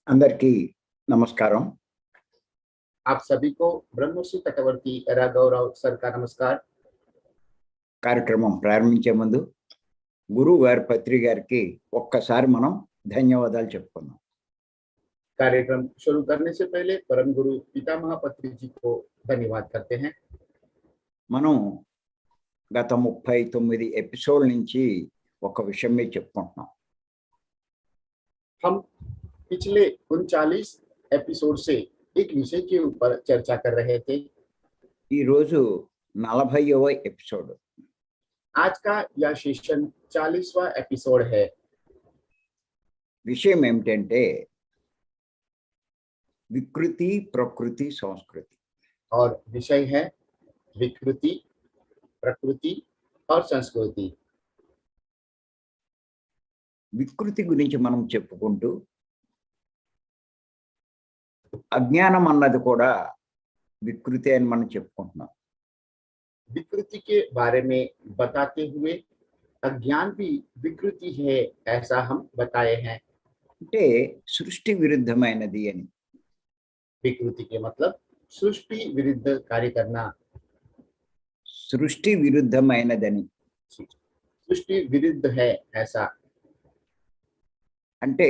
అందరికీ నమస్కారం. आप सभी को ब्रह्मश्री तटवर्ती राघवराव सर का नमस्कार। కార్యక్రమం ప్రారంభించే ముందు గురువు గారి పత్రి గారికి ఒక్కసారి మనం ధన్యవాదాలు చెప్పుకుందాం. कार्यक्रम शुरू करने से पहले परम गुरु पितामह पत्री जी को धन्यवाद करते हैं। మనం గత 39 ఎపిసోడ్ నుంచి ఒక విషయం మీద చెప్పుకుంటున్నాం. हम पिछले 39 एपिसोड से एक विषय के ऊपर चर्चा कर रहे थे। ఈ రోజు 40వ ఎపిసోడ్. आज का यह सेशन 40वां एपिसोड है। విషయం ఏమిటంటే వికృతి, ప్రకృతి, సంస్కృతి. और विषय है विकृति, प्रकृति और संस्कृति। వికృతి గురించి మనం చెప్పుకుంటూ అజ్ఞానం అన్నది కూడా వికృతి అని మనం చెప్పుకుంటున్నాం. विकृति के बारे में बताते हुए अज्ञान भी विकृति है ऐसा हम बताए हैं। అంటే సృష్టి విరుద్ధమైనది అని. विकृति के मतलब सृष्टि विरुद्ध कार्य करना। సృష్టి విరుద్ధమైనదని सृष्टि विरुद्ध है ऐसा అంటే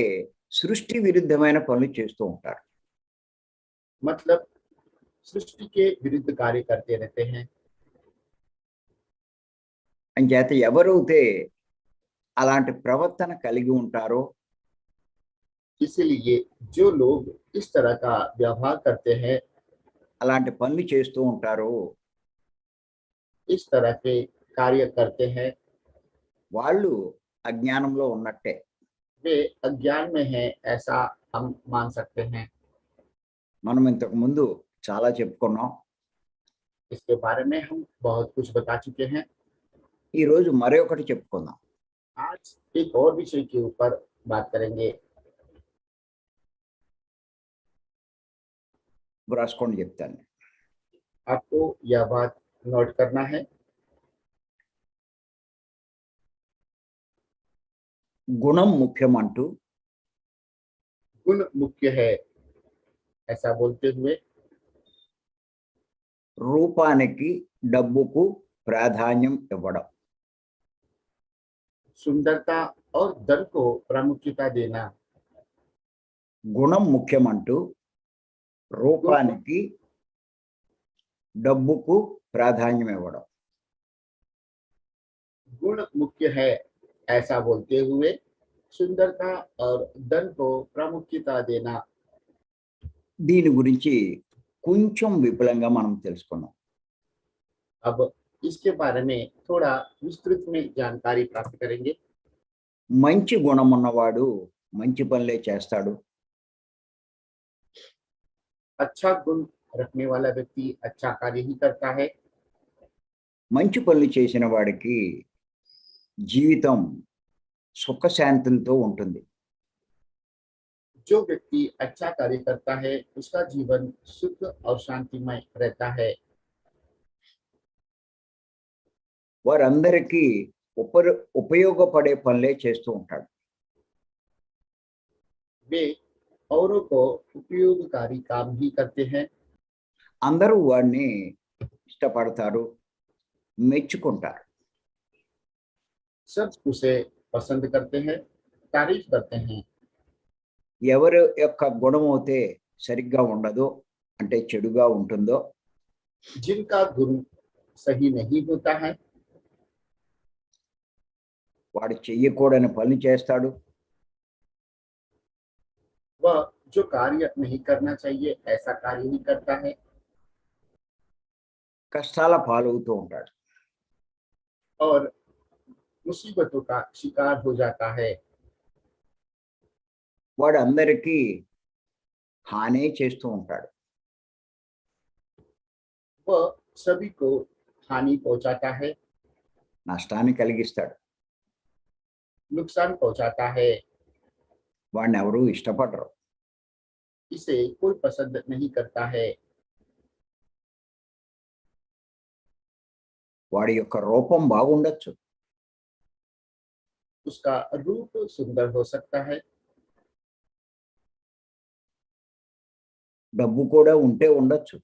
సృష్టి విరుద్ధమైన పనులు చేస్తూ ఉంటారు. मतलब सृष्टि के विरुद्ध कार्य करते रहते हैं। అంచేత ఎవరైతే అలాంటి ప్రవర్తన కలిగి ఉంటారో इसीलिए जो लोग इस तरह का व्यवहार करते हैं, అలాంటి పనులు చేస్తూ ఉంటారో इस तरह के कार्य करते हैं, వాళ్ళు అజ్ఞానంలో ఉన్నట్టే. वे अज्ञान में हैं ऐसा हम मान सकते हैं। మనం ఇంతకు ముందు చాలా చెప్పుకున్నాం. इसके बारे में हम बहुत कुछ बता चुके हैं। ఈ రోజు మరొకటి చెప్పుకుందాం. आज एक और विषय के ऊपर बात करेंगे। రాసుకోండి చెప్తాను. आपको यह बात नोट करना है। గుణం ముఖ్యం అంటూ गुण मुख्य है ऐसा बोलते हुए రూపానికి, డబ్బుకు ప్రాధాన్యం ఇవ్వడం. सुंदरता और धन को प्रामुख्यता देना। గుణం ముఖ్యం అంటూ రూపానికి, డబ్బుకు ప్రాధాన్యం ఇవ్వడం. गुण मुख्य है ऐसा बोलते हुए सुंदरता और धन को प्रामुख्यता देना। దీని గురించి కొంచెం విపులంగా మనం తెలుసుకున్నాం. अब इसके बारे में थोड़ा विस्तृत में जानकारी प्राप्त करेंगे। మంచి గుణం ఉన్నవాడు మంచి పనులే చేస్తాడు. अच्छा गुण रखने वाला व्यक्ति अच्छा कार्य ही करता है। మంచి పనులు చేసిన వాడికి జీవితం సుఖశాంతులతో ఉంటుంది. जो व्यक्ति अच्छा कार्य करता है उसका जीवन सुख और शांतिमय रहता है। వారందరికీ ఉపయోగపడే పనులే చేస్తూ ఉంటాడు. वे औरों को उपयोगकारी काम ही करते हैं। అందరూ వాడిని ఇష్టపడతారు, మెచ్చుకుంటారు. सब उसे पसंद करते हैं, तारीफ करते हैं। ఎవరి యొక్క గుణం అయితే సరిగ్గా ఉండదో, అంటే చెడుగా ఉంటుందో, जिनका गुण सही नहीं होता है వాడు చెయ్యకూడని పనులు చేస్తాడు. वह जो कार्य नहीं करना चाहिए ऐसा कार्य ही करता है। కష్టాల పాలవుతూ ఉంటాడు. और मुसीबतों का शिकार हो जाता है। వాడు అందరికీ హాని చేస్తూ ఉంటాడు. वह सभी को हानि पहुंचाता है, నష్టాన్ని కలిగిస్తాడు. नुकसान पहुंचाता है। వాడిని ఎవరూ ఇష్టపడరు. इसे कोई पसंद नहीं करता है। వాడి యొక్క రూపం బాగుండొచ్చు, उसका रूप सुंदर हो सकता है, డబ్బు కూడా ఉంటే ఉండొచ్చు.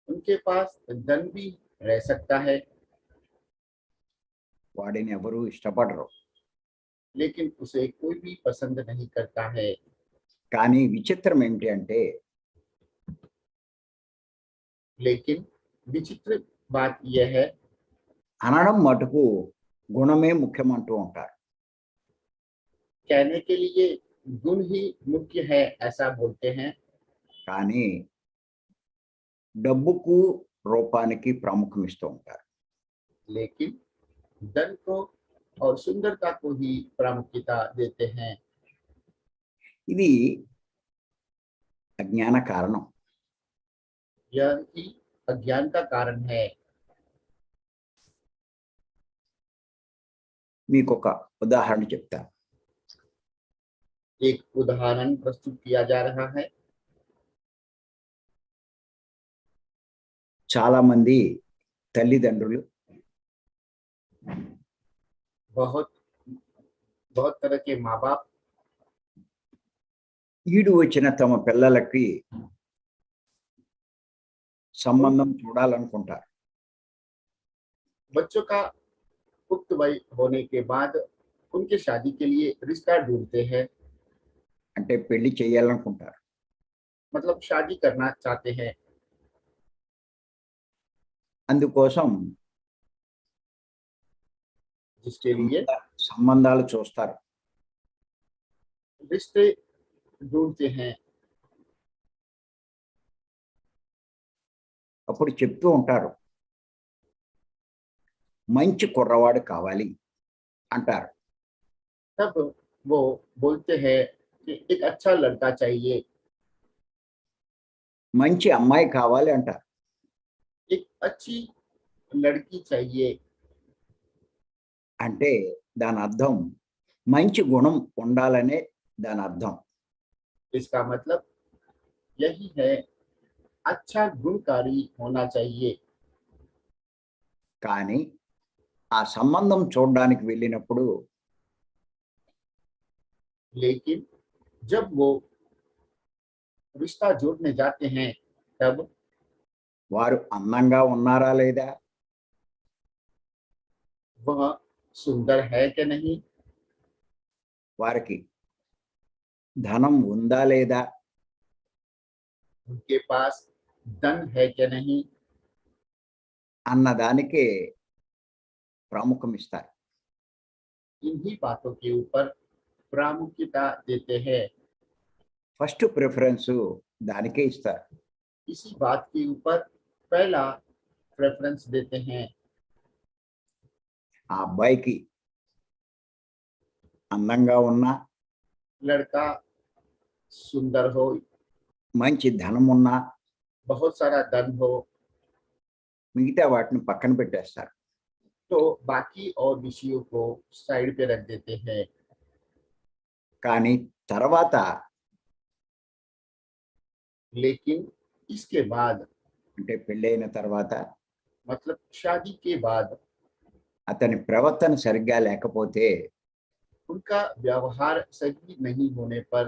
उनके पास धन भी रह सकता है, వాడిని ఎవరు ఇష్టపడరు. लेकिन उसे कोई भी पसंद नहीं करता है। కానీ విచిత్రం ఏమిటి అంటే लेकिन विचित्र बात यह है, అనడం మటుకు గుణమే ముఖ్యమంటూ ఉంటారు. कहने के लिए गुण ही मुख्य है ऐसा बोलते हैं, కానీ డబ్బుకు రూపానికి ప్రాముఖ్యం ఇస్తూ ఉంటారు. लेकिन धन को और सुंदरता को ही प्रामुख्यता देते हैं। ఇది అజ్ఞాన కారణం. यह ही अज्ञान का कारण है। మీకు ఒక ఉదాహరణ చెప్తాను. एक उदाहरण प्रस्तुत किया जा रहा है। చాలా మంది తల్లిదండ్రులు बहुत बहुत तरह के माँ बाप ఈడు వచ్చిన తమ పిల్లలకి సంబంధం చూడాలనుకుంటారు. बच्चों का पुख्त वय होने के बाद उनके शादी के लिए रिश्ता ढूंढते हैं, అంటే పెళ్లి చేయాలనుకుంటారు. मतलब शादी करना चाहते हैं। అందుకోసం जिसके लिए సంబంధాలు చూస్తారు. रिश्ते ढूंढते हैं। అప్పుడు చెప్తూ ఉంటారు, మంచి కుర్రవాడు కావాలి అంటారు. तब वो बोलते हैं कि एक अच्छा लड़का चाहिए, మంచి అమ్మాయి కావాలి అంటారు. एक अच्छी लड़की चाहिए। అంటే దాని అర్థం మంచి గుణం ఉండాలనే దాని అర్థం. इसका मतलब यही है, अच्छा गुणकारी होना चाहिए। కానీ ఆ సంబంధం చూడడానికి వెళ్ళినప్పుడు लेकिन जब वो रिश्ता जोड़ने जाते हैं, तब వారు అందంగా ఉన్నారా లేదా, वह सुंदर है कि नहीं, వారికి ధనం ఉందా లేదా, उनके पास धन है कि नहीं, అన్నదానికే ప్రాముఖ్యం ఇస్తారు. इन्हीं बातों के ऊपर प्रामुख्यता देते हैं। ఫస్ట్ ప్రిఫరెన్స్ దానికే ఇస్తారు. इसी बात के ऊपर पहला प्रेफरेंस देते हैं। ఆ అబ్బాయికి అందంగా ఉన్నా, लड़का सुंदर हो, మంచి ధనం ఉన్నా, बहुत सारा धन हो, మిగతా వాటిని పక్కన పెట్టేస్తారు. तो बाकी और विषयों को साइड पे रख देते हैं। కానీ తర్వాత लेकिन इसके बाद, అంటే పెళ్ళైన తర్వాత मतलब शादी के बाद, అతని ప్రవర్తన సరిగ్గా లేకపోతే उनका व्यवहार सही नहीं होने पर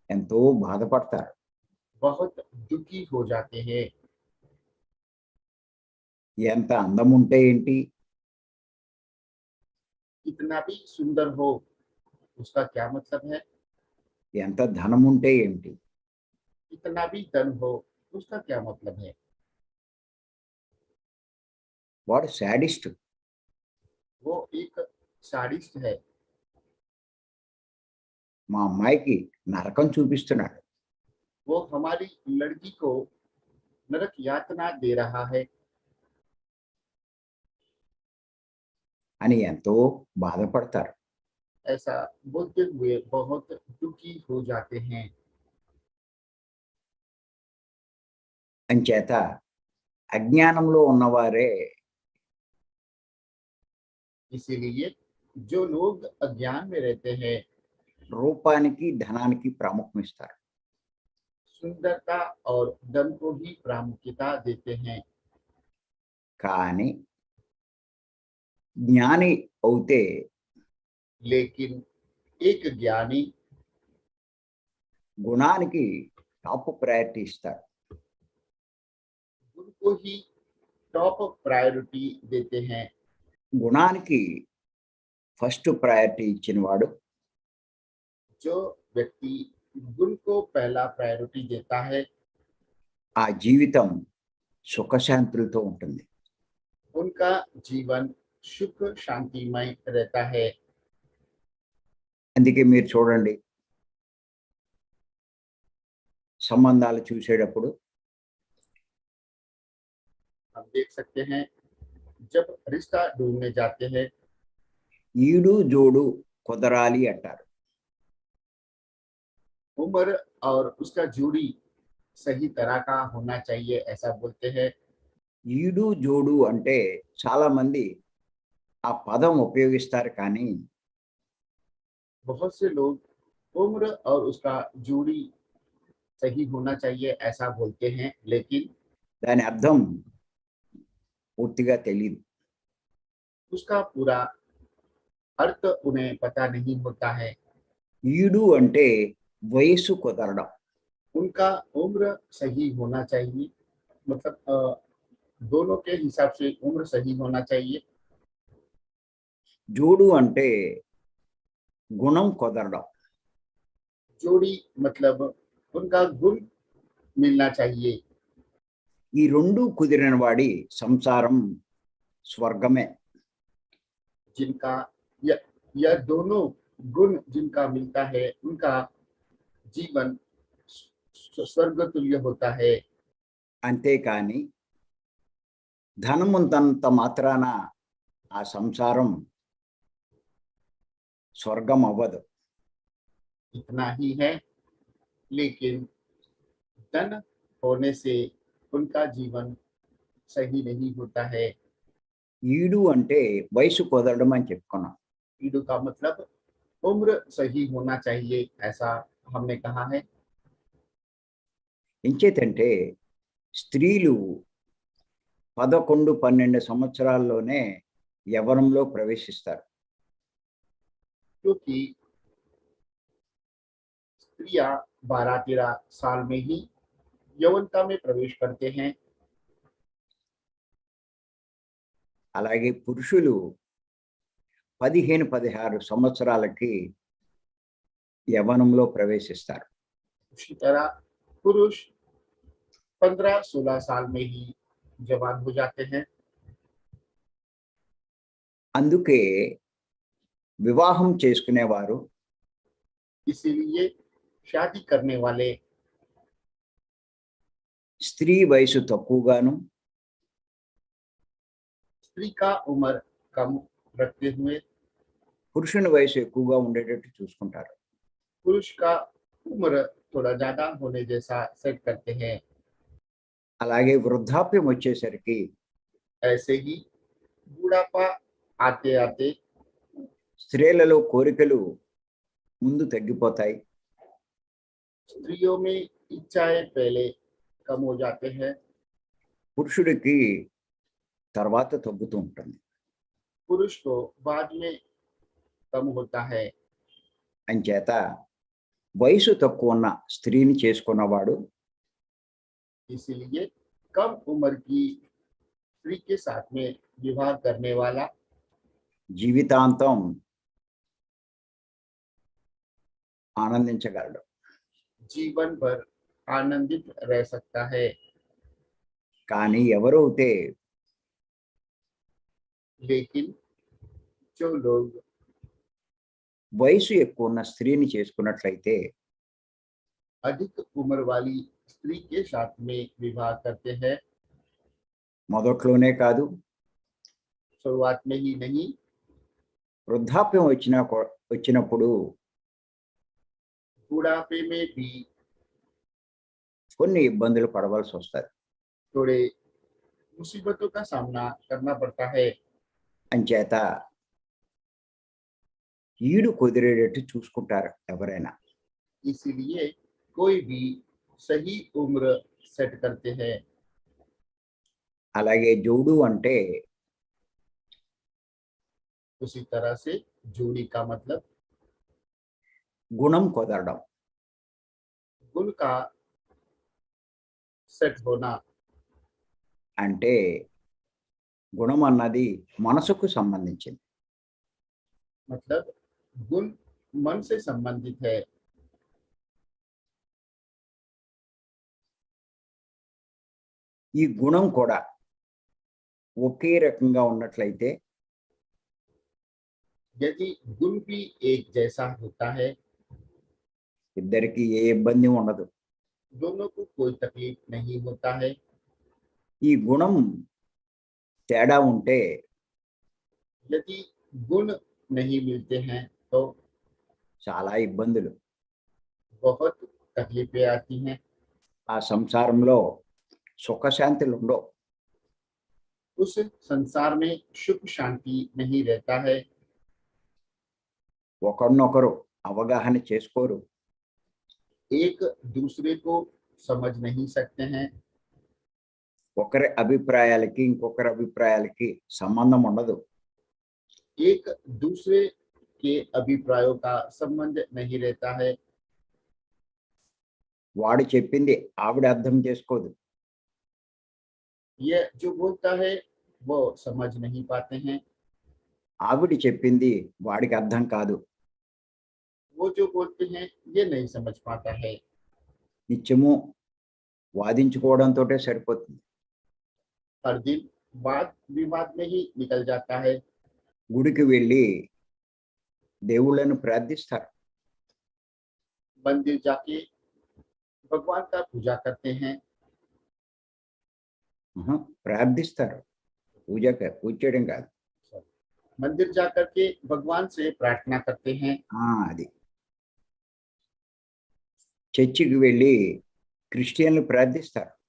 ఎంతో బాధపడతారు. बहुत दुखी हो जाते हैं। ఎంత అందం ఉంటే ఏంటి, इतना भी सुंदर हो उसका क्या मतलब है, ఎంత ధనం ఉంటే ఏంటి, इतना भी धन हो उसका क्या मतलब है। వాడు శాడిస్ట్. वो एक साडिस्ट है। మా అమ్మాయికి నరకం చూపిస్తున్నాడు. वो हमारी लड़की को नरक यातना दे रहा है, అని ఎంతో బాధపడతారు. ऐसा बोलते हुए बहुत दुखी हो जाते हैं। అంచేత అజ్ఞానంలో ఉన్నవారే इसीलिए जो लोग अज्ञान में रहते हैं, రూపానికి ధనానికి ప్రాముఖ్యం ఇస్తారు. सुंदरता और धन को ही प्रामुख्यता देते हैं। కానీ జ్ఞాని అవుతే लेकिन एक ज्ञानी గుణానికి టాప్ ప్రయారిటీ ఇస్తారు. गुण को ही टॉप प्रायोरिटी देते हैं. గుణానికి ఫస్ట్ ప్రయారిటీ ఇచ్చినవాడు जो व्यक्ति गुण को पहला प्रायोरिटी देता है, ఆ జీవితం సుఖశాంతులతో ఉంటుంది. उनका जीवन सुख शांतिमय रहता है. అందుకే మీరు చూడండి, సంబంధాలు చూసేటప్పుడు हम देख सकते हैं जब रिश्ता ढूंढने जाते हैं, ఈడు జోడు కుదరాలి అంటారు. उम्र और उसका जोड़ी सही तरह का होना चाहिए ऐसा बोलते हैं. ఈడు జోడు అంటే చాలా మంది ఆ పదం ఉపయోగిస్తారు, కానీ बहुत से लोग उम्र और उसका जोड़ी सही होना चाहिए ऐसा बोलते हैं, लेकिन దాని అర్థం పూర్తిగా తెలియదు. उसका पूरा अर्थ उन्हें पता नहीं होता है. ఈడు అంటే వయసు కుదరడం, उनका उम्र सही होना चाहिए, मतलब दोनों के हिसाब से उम्र सही होना चाहिए. జోడు అంటే గుణం కుదరడం. जोड़ी मतलब उनका गुण मिलना चाहिए. ఈ రెండు కుదిరిన వాడి సంసారం స్వర్గమే. जिनका यह दोनों गुण जिनका मिलता है, उनका जीवन स्वर्ग तुल्य होता है. అంతేకాని ధనముంతంత మాత్రాన ఆ సంసారం స్వర్గం అవ్వదు. इतना ही है, लेकिन धन होने से उनका जीवन सही नहीं होता है. ఈడు అంటే వయసు కుదరడం అని చెప్పుకున్నాం. ईडू का मतलब उम्र सही होना चाहिए ऐसा हमने कहा है. ఎంచేతంటే స్త్రీలు 11-12 సంవత్సరాల్లోనే యవ్వనంలో ప్రవేశిస్తారు. क्योंकि स्त्रियां 12-13 साल में ही यौवनता में प्रवेश करते हैं. అలాగే పురుషులు 15-16 సంవత్సరాలకి యవ్వనంలో ప్రవేశిస్తారు. उसी तरह पुरुष 15-16 साल में ही जवान हो जाते हैं. అందుకే వివాహం చేసుకునేవారు इसीलिए शादी करने वाले స్త్రీ వయసు తక్కువగాను स्त्री का उम्र कम रखते हुए పురుషుని వయసు ఎక్కువగా ఉండేటట్టు చూసుకుంటారు. पुरुष का उम्र थोड़ा ज्यादा होने जैसा सेट करते हैं. అలాగే వృద్ధాప్యం వచ్చేసరికి ऐसे ही बुढ़ापा आते आते స్త్రీలలో కోరికలు ముందు తగ్గిపోతాయి. स्त्रियों में इच्छाएं पहले कम हो जाते हैं. పురుషుడికి తర్వాత తగ్గుతూ ఉంటుంది. पुरुष को बाद में कम होता है. అంచేత వయసు తక్కువ ఉన్న స్త్రీని చేసుకున్నవాడు इसीलिए कम उम्र की स्त्री के साथ में विवाह करने वाला జీవితాంతం ఆనందించగలడు. जीवन भर आनंदित रह सकता है. కానీ ఎవరైతే लेकिन जो लोग వయసు ఎక్కువ ఉన్న స్త్రీని చేసుకున్నట్లయితే अधिक उम्र वाली स्त्री के साथ में विवाह करते हैं, మొదట్లోనే కాదు, शुरुआत में ही नहीं, వృద్ధాప్యం వచ్చినప్పుడు बुढ़ापे में भी కొన్ని ఇబ్బందులు పడవలసి వస్తుంది. थोड़े मुसीबतों का सामना करना पड़ता है. అంచేత ఈడు కుదిరేటట్టు చూసుకుంటారు ఎవరైనా. इसीलिए कोई भी सही उम्र सेट करते हैं. అలాగే జోడు అంటే उसी तरह से जोड़ी का मतलब గుణం కుదరడం. गुण का सेट होना। అంటే గుణం అన్నది మనసుకు సంబంధించింది. मतलब गुण मन से संबंधित है। ఈ గుణం కూడా ఒకే రకంగా ఉన్నట్లయితే यदि गुण भी एक जैसा होता है, ఇద్దరికి ఏ ఇబ్బంది ఉండదు. दोनों को कोई तकलीफ नहीं होता है। ఈ గుణం తేడా ఉంటే यदि गुण नहीं मिलते हैं तो చాలా ఇబ్బందులు. बहुत तकलीफें आती हैं। ఆ సంసారంలో సుఖశాంతులు ఉండవు. उस संसार में सुख शांति नहीं रहता है। ఒకరినొకరు అవగాహన చేసుకోరు. एक दूसरे को समझ नहीं सकते हैं। ఒకరి అభిప్రాయాలకి ఇంకొకరి అభిప్రాయాలకి సంబంధం ఉండదు. एक दूसरे के अभिप्रायों का संबंध नहीं रहता है। వాడు చెప్పింది ఆవిడ అర్థం చేసుకోదు. यह जो बोलता है वो समझ नहीं पाते हैं। ఆవిడ చెప్పింది వాడికి అర్థం కాదు. वो जो बोलते हैं ये नहीं समझ पाता है। నిత్యము వాదించుకోవడంతోటే సరిపోతుంది. हर दिन वाद विवाद में ही निकल जाता है। గుడికి వెళ్ళి దేవుళ్ళను ప్రార్థిస్తారు. मंदिर जाके भगवान का पूजा करते हैं। ప్రార్థిస్తారు, పూజ చేయడం కాదు. मंदिर जाकर के भगवान से प्रार्थना करते हैं। అది చర్చికి వెళ్ళి క్రిస్టియన్లు ప్రార్థిస్తారు.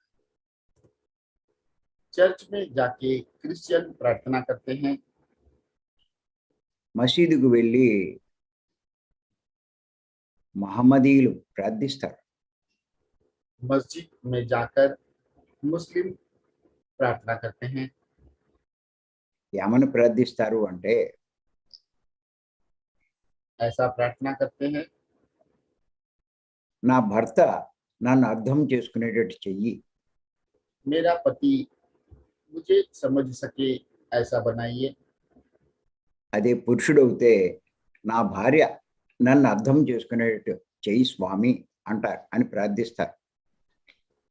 चर्च में जाके क्रिश्चियन प्रार्थना करते हैं। మసీదుకు వెళ్ళి మహమ్మదీయులు ప్రార్థిస్తారు. मस्जिद में जाकर मुस्लिम प्रार्थना करते हैं। ఏమని ప్రార్థిస్తారు అంటే ऐसा प्रार्थना करते हैं, నా భర్త నన్ను అర్థం చేసుకునేటట్టు చెయ్యి. मेरा पति मुझे समझ सके ऐसा बनाइए। అదే పురుషుడవుతే నా భార్య నన్ను అర్థం చేసుకునేటట్టు చెయ్యి స్వామి అంటారు అని ప్రార్థిస్తారు.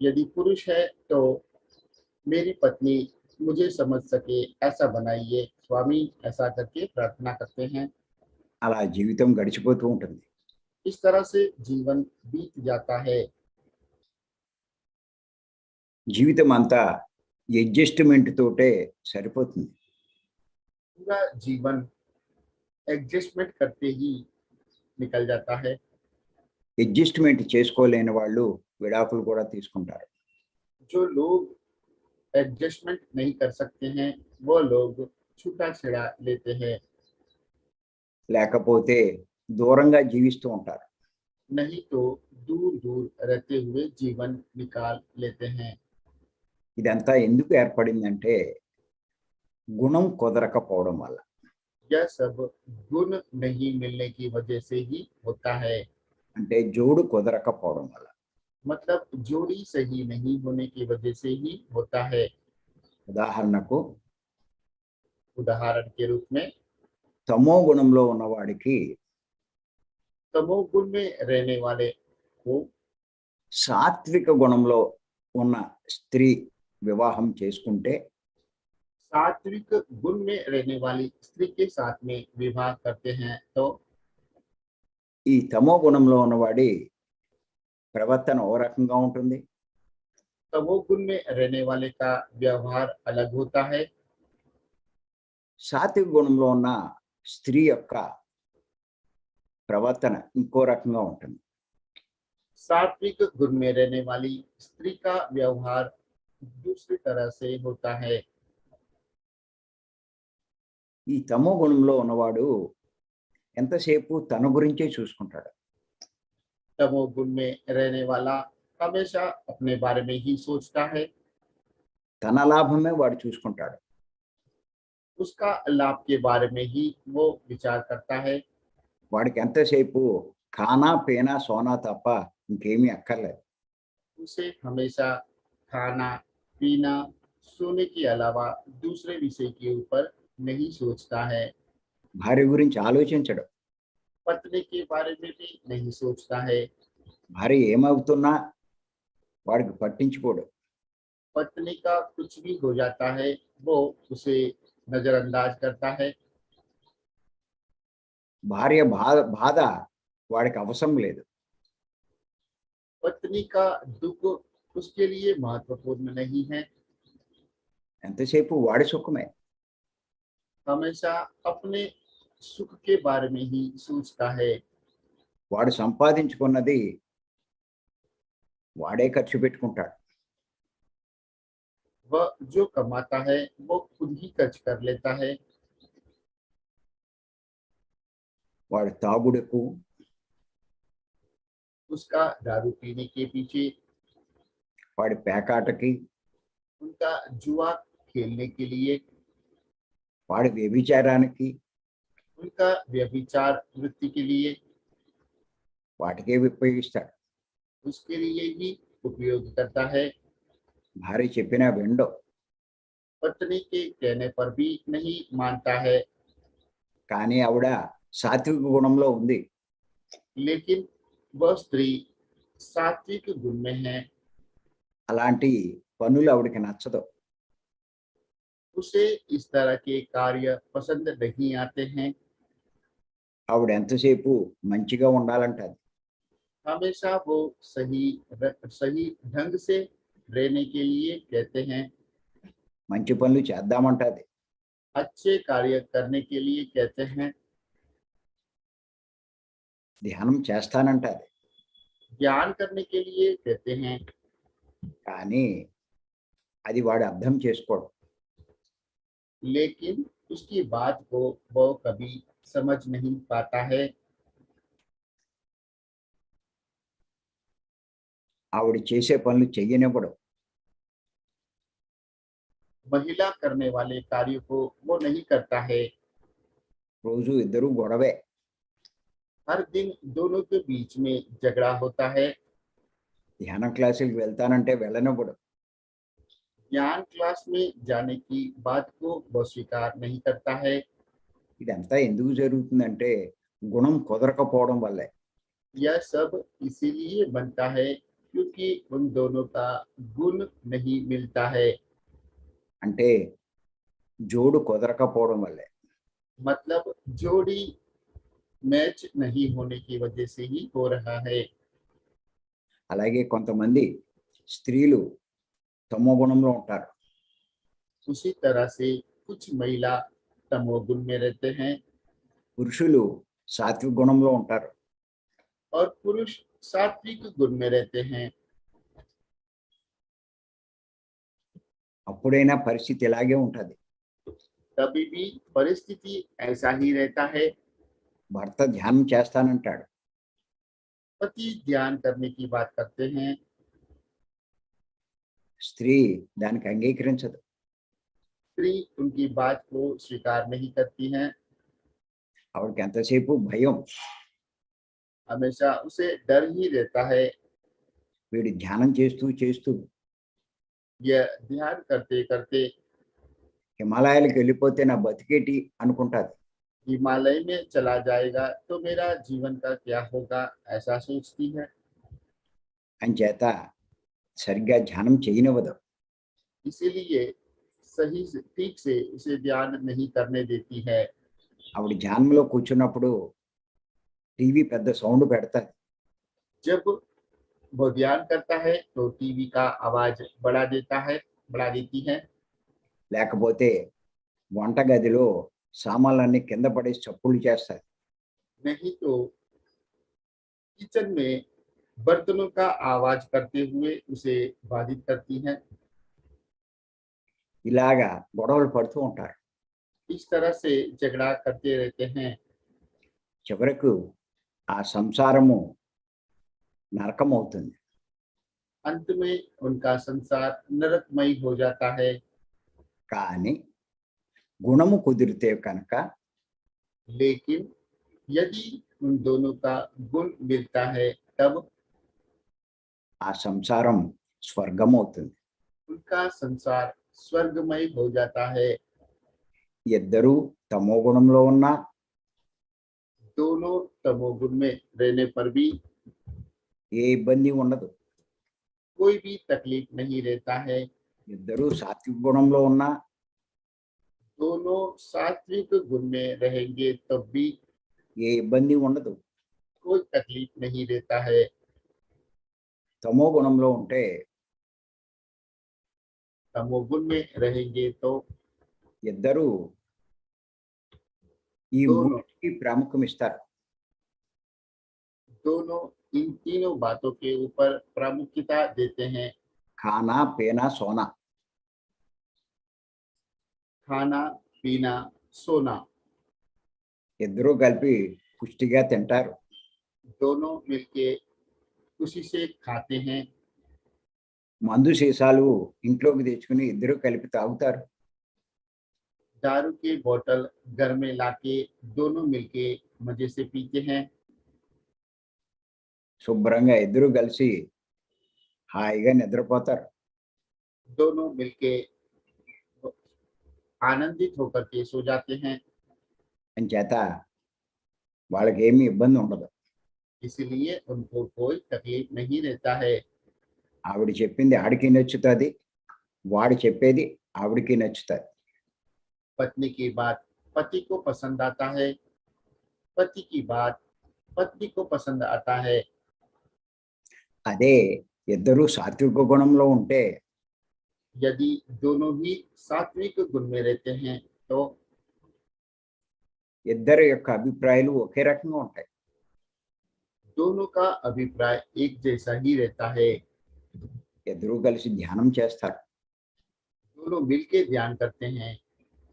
यदि पुरुष है तो मेरी पत्नी मुझे समझ सके ऐसा बनाइए स्वामी, ऐसा करके प्रार्थना करते हैं। అలా జీవితం గడిచిపోతూ ఉంటుంది. इस तरह से जीवन बीत जाता है। జీవితం అంతా అడ్జస్ట్మెంట్ తోటే సరిపోతుంది. पूरा जीवन एडजस्टमेंट करते ही निकल जाता है। అడ్జస్ట్మెంట్ చేసుకోలేని వాళ్ళు విడాకులు కూడా తీసుకుంటారు. जो लोग एडजस्टमेंट नहीं कर सकते हैं वो लोग छूटा-छेड़ा लेते हैं। లేకపోతే దూరంగా జీవిస్తూ ఉంటారు. नहीं तो दूर दूर रहते हुए जीवन निकाल लेते हैं। ఇదంతా ఎందుకు ఏర్పడిందంటే గుణం కుదరకపోవడం వల్ల. यह सब गुण नहीं मिलने की वजह से ही होता है। అంటే జోడు కుదరకపోవడం వల్ల. मतलब जोड़ी सही नहीं होने की वजह से ही होता है। ఉదాహరణకు उदाहरण के रूप में తమో గుణంలో ఉన్నవాడికి तमोगुण में रहने वाले को సాత్విక గుణంలో ఉన్న స్త్రీ వివాహం చేసుకుంటే सात्विक गुण में रहने वाली स्त्री के साथ में विवाह करते हैं तो ఈ తమో గుణంలో ఉన్నవాడి ప్రవర్తన ఓ రకంగా ఉంటుంది. तमोगुण में रहने वाले का व्यवहार अलग होता है। సాత్విక గుణంలో ఉన్న స్త్రీ యొక్క ప్రవర్తన ఇంకో రకంగా ఉంటుంది. सात्विक गुण में रहने वाली स्त्री का व्यवहार दूसरी तरह से होता है। ఈ తమో గుణంలో ఉన్నవాడు ఎంతసేపు తన గురించే చూసుకుంటాడు. तमोगुण में रहने वाला हमेशा अपने बारे में ही सोचता है। తన లాభమే వాడు చూసుకుంటాడు. उसका लाभ के बारे में ही वो विचार करता है। వాడికి ఎంతసేపు ఖానా పీనా సోనా తప్ప ఇంకేమీ అక్కర్లేదు. उसे हमेशा खाना पीना सोने के अलावा दूसरे विषय के ऊपर नहीं सोचता है। భార్య గురించి ఆలోచించడు. पत्नी के बारे में भी नहीं सोचता है। భార్య ఏమవుతున్నా వాడికి పట్టించుకోడు. पत्नी का कुछ भी हो जाता है वो उसे नजरअंदाज करता है। భార్య బాధ వాడికి అవసరం లేదు. पत्नी का दुख उसके लिए महत्वपूर्ण नहीं है। ఎంతసేపు వాడి సుఖమే. हमेशा अपने सुख के बारे में ही सोचता है। వాడు సంపాదించుకున్నది వాడే ఖర్చు పెట్టుకుంటాడు. वह जो कमाता है वो खुद ही खर्च कर लेता है। వాడు తాగుడుకు, उसका दारू पीने के पीछे, వాడి పేకాటకి, उनका जुआ खेलने के लिए, వాడి వ్యభిచారానికి, उनका व्यभिचार वृत्ति के लिए, వాటికే ఉపయోగిస్తాడు. उसके लिए ही उपयोग करता है। భార్య చెప్పినా వినడు. पत्नी के कहने पर भी नहीं मानता है। కానీ ఆవిడ సాత్విక గుణంలో ఉంది. लेकिन वह स्त्री सात्विक गुण में है। అలాంటి పనులు ఆవిడకి నచ్చదు. उसे इस तरह के कार्य पसंद नहीं आते हैं। ఆవిడ ఎంతసేపు మంచిగా ఉండాలంటది. हमेशा वो सही ढंग से रहने के लिए कहते हैं। మంచి పనులు చేద్దామంటది. अच्छे कार्य करने के लिए कहते हैं। ధ్యానం చేస్తానంటది. ज्ञान करने के लिए कहते हैं। కానీ అది వాడు అర్థం చేసుకోడు. लेकिन उसकी बात को वो कभी समझ नहीं पाता है। ఆవిడ చేసే పనులు చెయ్యనివ్వడు. महिला करने वाले कार्य को वो नहीं करता है। రోజు ఇద్దరు గొడవే. हर दिन दोनों के बीच में झगड़ा होता है। ధ్యానం క్లాసులకు వెళ్తానంటే వెళ్ళనివ్వడు. ज्ञान क्लास में जाने की बात को वो स्वीकार नहीं करता है। ఇదంతా ఎందుకు జరుగుతుందంటే గుణం కుదరకపోవడం వల్లే. यह सब इसीलिए बनता है क्योंकि उन दोनों का गुण नहीं मिलता है। అంటే జోడు కుదరకపోవడం వల్లే. मतलब जोड़ी मैच नहीं होने की वजह से ही हो रहा है। అలాగే కొంతమంది స్త్రీలు తమో గుణంలో ఉంటారు. उसी तरह से कुछ महिला तमोगुण में रहते हैं పురుషులు సాత్విక గుణంలో ఉంటారు. और पुरुष सात्विक गुण में रहते हैं। అప్పుడైనా పరిస్థితి ఇలాగే ఉంటది. कभी भी परिस्थिति ऐसा ही रहता है। భర్త ధ్యానం చేస్తానంటాడు. पति ध्यान करने की बात करते हैं। స్త్రీ దానికి అంగీకరించదు. स्त्री उनकी बात को स्वीकार नहीं करती है। ఆవిడకి ఎంతసేపు భయం. हमेशा उसे डर ही रहता है। వీడు ధ్యానం చేస్తూ చేస్తూ यह ध्यान करते करते హిమాలయాలకు వెళ్ళిపోతే నా బతికేటి అనుకుంటాది. हिमालय में चला जाएगा तो मेरा जीवन का क्या होगा, ऐसा सोचती है। అంచేత సరిగ్గా ధ్యానం చేయనివ్వదు. इसीलिए सही से ठीक से उसे ध्यान नहीं करने देती है। ఆవిడ ధ్యానంలో కూర్చున్నప్పుడు టీవీ పెద్ద సౌండ్ పెడతాది. जब वो ध्यान करता है तो टीवी का आवाज बढ़ा देती है। లేకపోతే వంటగదిలో సామాన్లన్నీ కింద పడేసి చప్పుళ్ళు చేస్తాది. नहीं तो किचन में बर्तनों का आवाज करते हुए उसे बाधित करती है। ఇలాగా గొడవలు పడుతూ ఉంటారు. इस तरह से झगड़ा करते रहते हैं। చివరకు ఆ సంసారము నరకం అవుతుంది. अंत में उनका संसार नरकमय हो जाता है। కానీ గుణము కుదిరితే కనుక लेकिन यदि उन दोनों का गुण मिलता है तब ఆ సంసారం స్వర్గం అవుతుంది. उनका संसार स्वर्गमय हो जाता है। ఇద్దరూ తమో గుణంలో ఉన్నా दोनों तमोगुण में रहने पर भी ఏ ఇబ్బంది ఉండదు. कोई भी तकलीफ नहीं रहता है। ఇద్దరూ సాత్విక గుణంలో ఉన్నా दोनों सात्विक गुण में रहेंगे तब भी ఏ ఇబ్బంది ఉండదు. कोई तकलीफ नहीं रहता है। తమో గుణంలో ఉంటే तमोगुण में रहेंगे तो ఇద్దరూ ఈ दोनों మూడిటికి ప్రాముఖ్యం ఇస్తారు. दोनों इन तीनों बातों के ऊपर प्रामुख्यता देते हैं। ఖానా పీనా సోనా. खाना पीना सोना ఇద్దరూ కలిపి పుష్టిగా తింటారు. दोनों मिलके खुशी से खाते हैं। మందు సీసాలు ఇంట్లోకి తెచ్చుకుని ఇద్దరూ కలిపి తాగుతారు. दारू की बोतल घर में लाके दोनों मिलके मजे से पीते हैं। శుభ్రంగా ఇద్దరూ కలిసి హాయిగా నిద్రపోతారు. दोनों मिलके आनंदित होकर के सो जाते हैं। అంచేత వాళ్ళకి ఏమీ ఇబ్బంది ఉండదు. इसलिए उनको कोई तकलीफ नहीं रहता है। ఆవిడ చెప్పింది ఆడికి నచ్చుతుంది, వాడు చెప్పేది ఆవిడికి నచ్చుతుంది. पत्नी की बात पति को पसंद आता है, पति की बात पत्नी को पसंद आता है। అదే ఇద్దరూ సాత్విక గుణంలో ఉంటే यदि दोनों ही सात्विक गुण में रहते हैं तो ఇద్దరి యొక్క అభిప్రాయాలు ఒకే రకంగా ఉంటాయి. दोनों का अभिप्राय एक जैसा ही रहता है। ఇద్దరూ కలిసి ధ్యానం చేస్తారు. दोनों मिलके ध्यान करते हैं।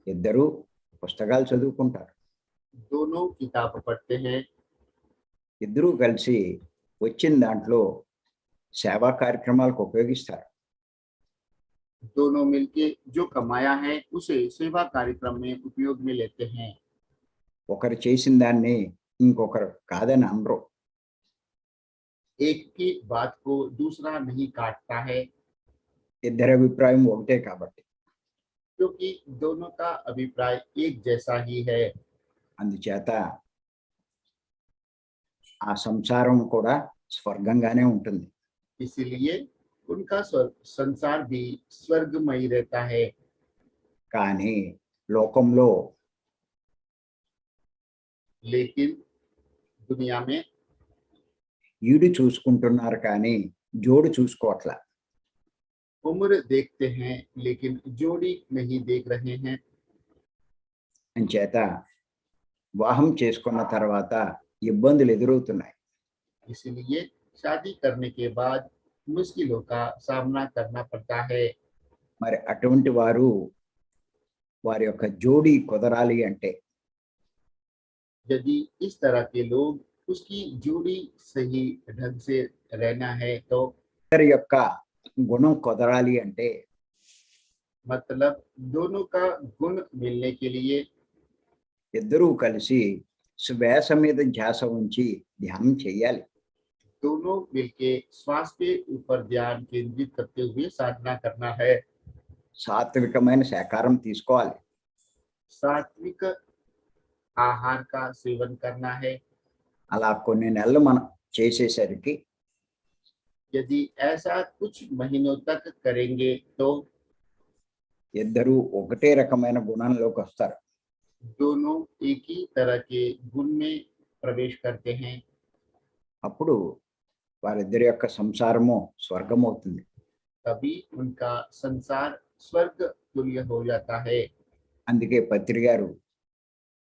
ఇద్దరూ పుస్తకాలు చదువుకుంటారు. दोनों किताब पढ़ते हैं। ఇద్దరూ కలిసి వచ్చిన దాంట్లో సేవా కార్యక్రమాలకు ఉపయోగిస్తారు. दोनों मिलके जो कमाया है उसे सेवा कार्यक्रम में उपयोग में लेते हैं। ఒకరు చేసిన దాన్ని ఇంకొకరు కాదని అనరు. एक की बात को दूसरा नहीं काटता है, ఇద్దరి అభిప్రాయం ఒకటే కాబట్టి. क्योंकि दोनों का अभिप्राय एक जैसा ही है। అందుచేత ఆ సంసారం కూడా స్వర్గంగానే ఉంటుంది. इसलिए उनका संसार भी स्वर्गमय रहता है। కానీ లోకంలో लेकिन दुनिया में ఈడు చూసుకుంటున్నారు కానీ జోడు చూసుకోవట్లా. उम्र देखते हैं लेकिन जोड़ी नहीं देख रहे हैं। అంచేత వివాహం చేసుకున్న తర్వాత ఇబ్బందులు ఎదురవుతున్నాయి. इसलिए शादी करने के बाद मुश्किलों का सामना करना पड़ता है। మరి అటువంటి వారు వారి యొక్క జోడి కుదరాలి అంటే यदि इस तरह के लोग उसकी जोड़ी सही ढंग से रहना है तो ఇద్దరి యొక్క గుణం కుదరాలి అంటే मतलब दोनों का गुण मिलने के लिए ఇద్దరూ కలిసి శ్వాస మీద ధ్యాస ఉంచి ధ్యానం చేయాలి. दोनों मिलके श्वास के ऊपर ध्यान केंद्रित करते हुए साधना करना है। సాత్వికమైన శాకారం తీసుకోవాలి. सात्विक आहार का सेवन करना है। అలా కొన్ని నెలలు మనం చేసేసరికి यदि ऐसा कुछ महीनों तक करेंगे तो ఇద్దరూ ఒకటే రకమైన గుణంలోకి వస్తారు. दोनों एक ही तरह के गुण में प्रवेश करते हैं। అప్పుడు వారిద్దరి యొక్క సంసారము స్వర్గం అవుతుంది. तभी उनका संसार स्वर्ग तुल्य हो जाता है। అందుకే పత్రి గారు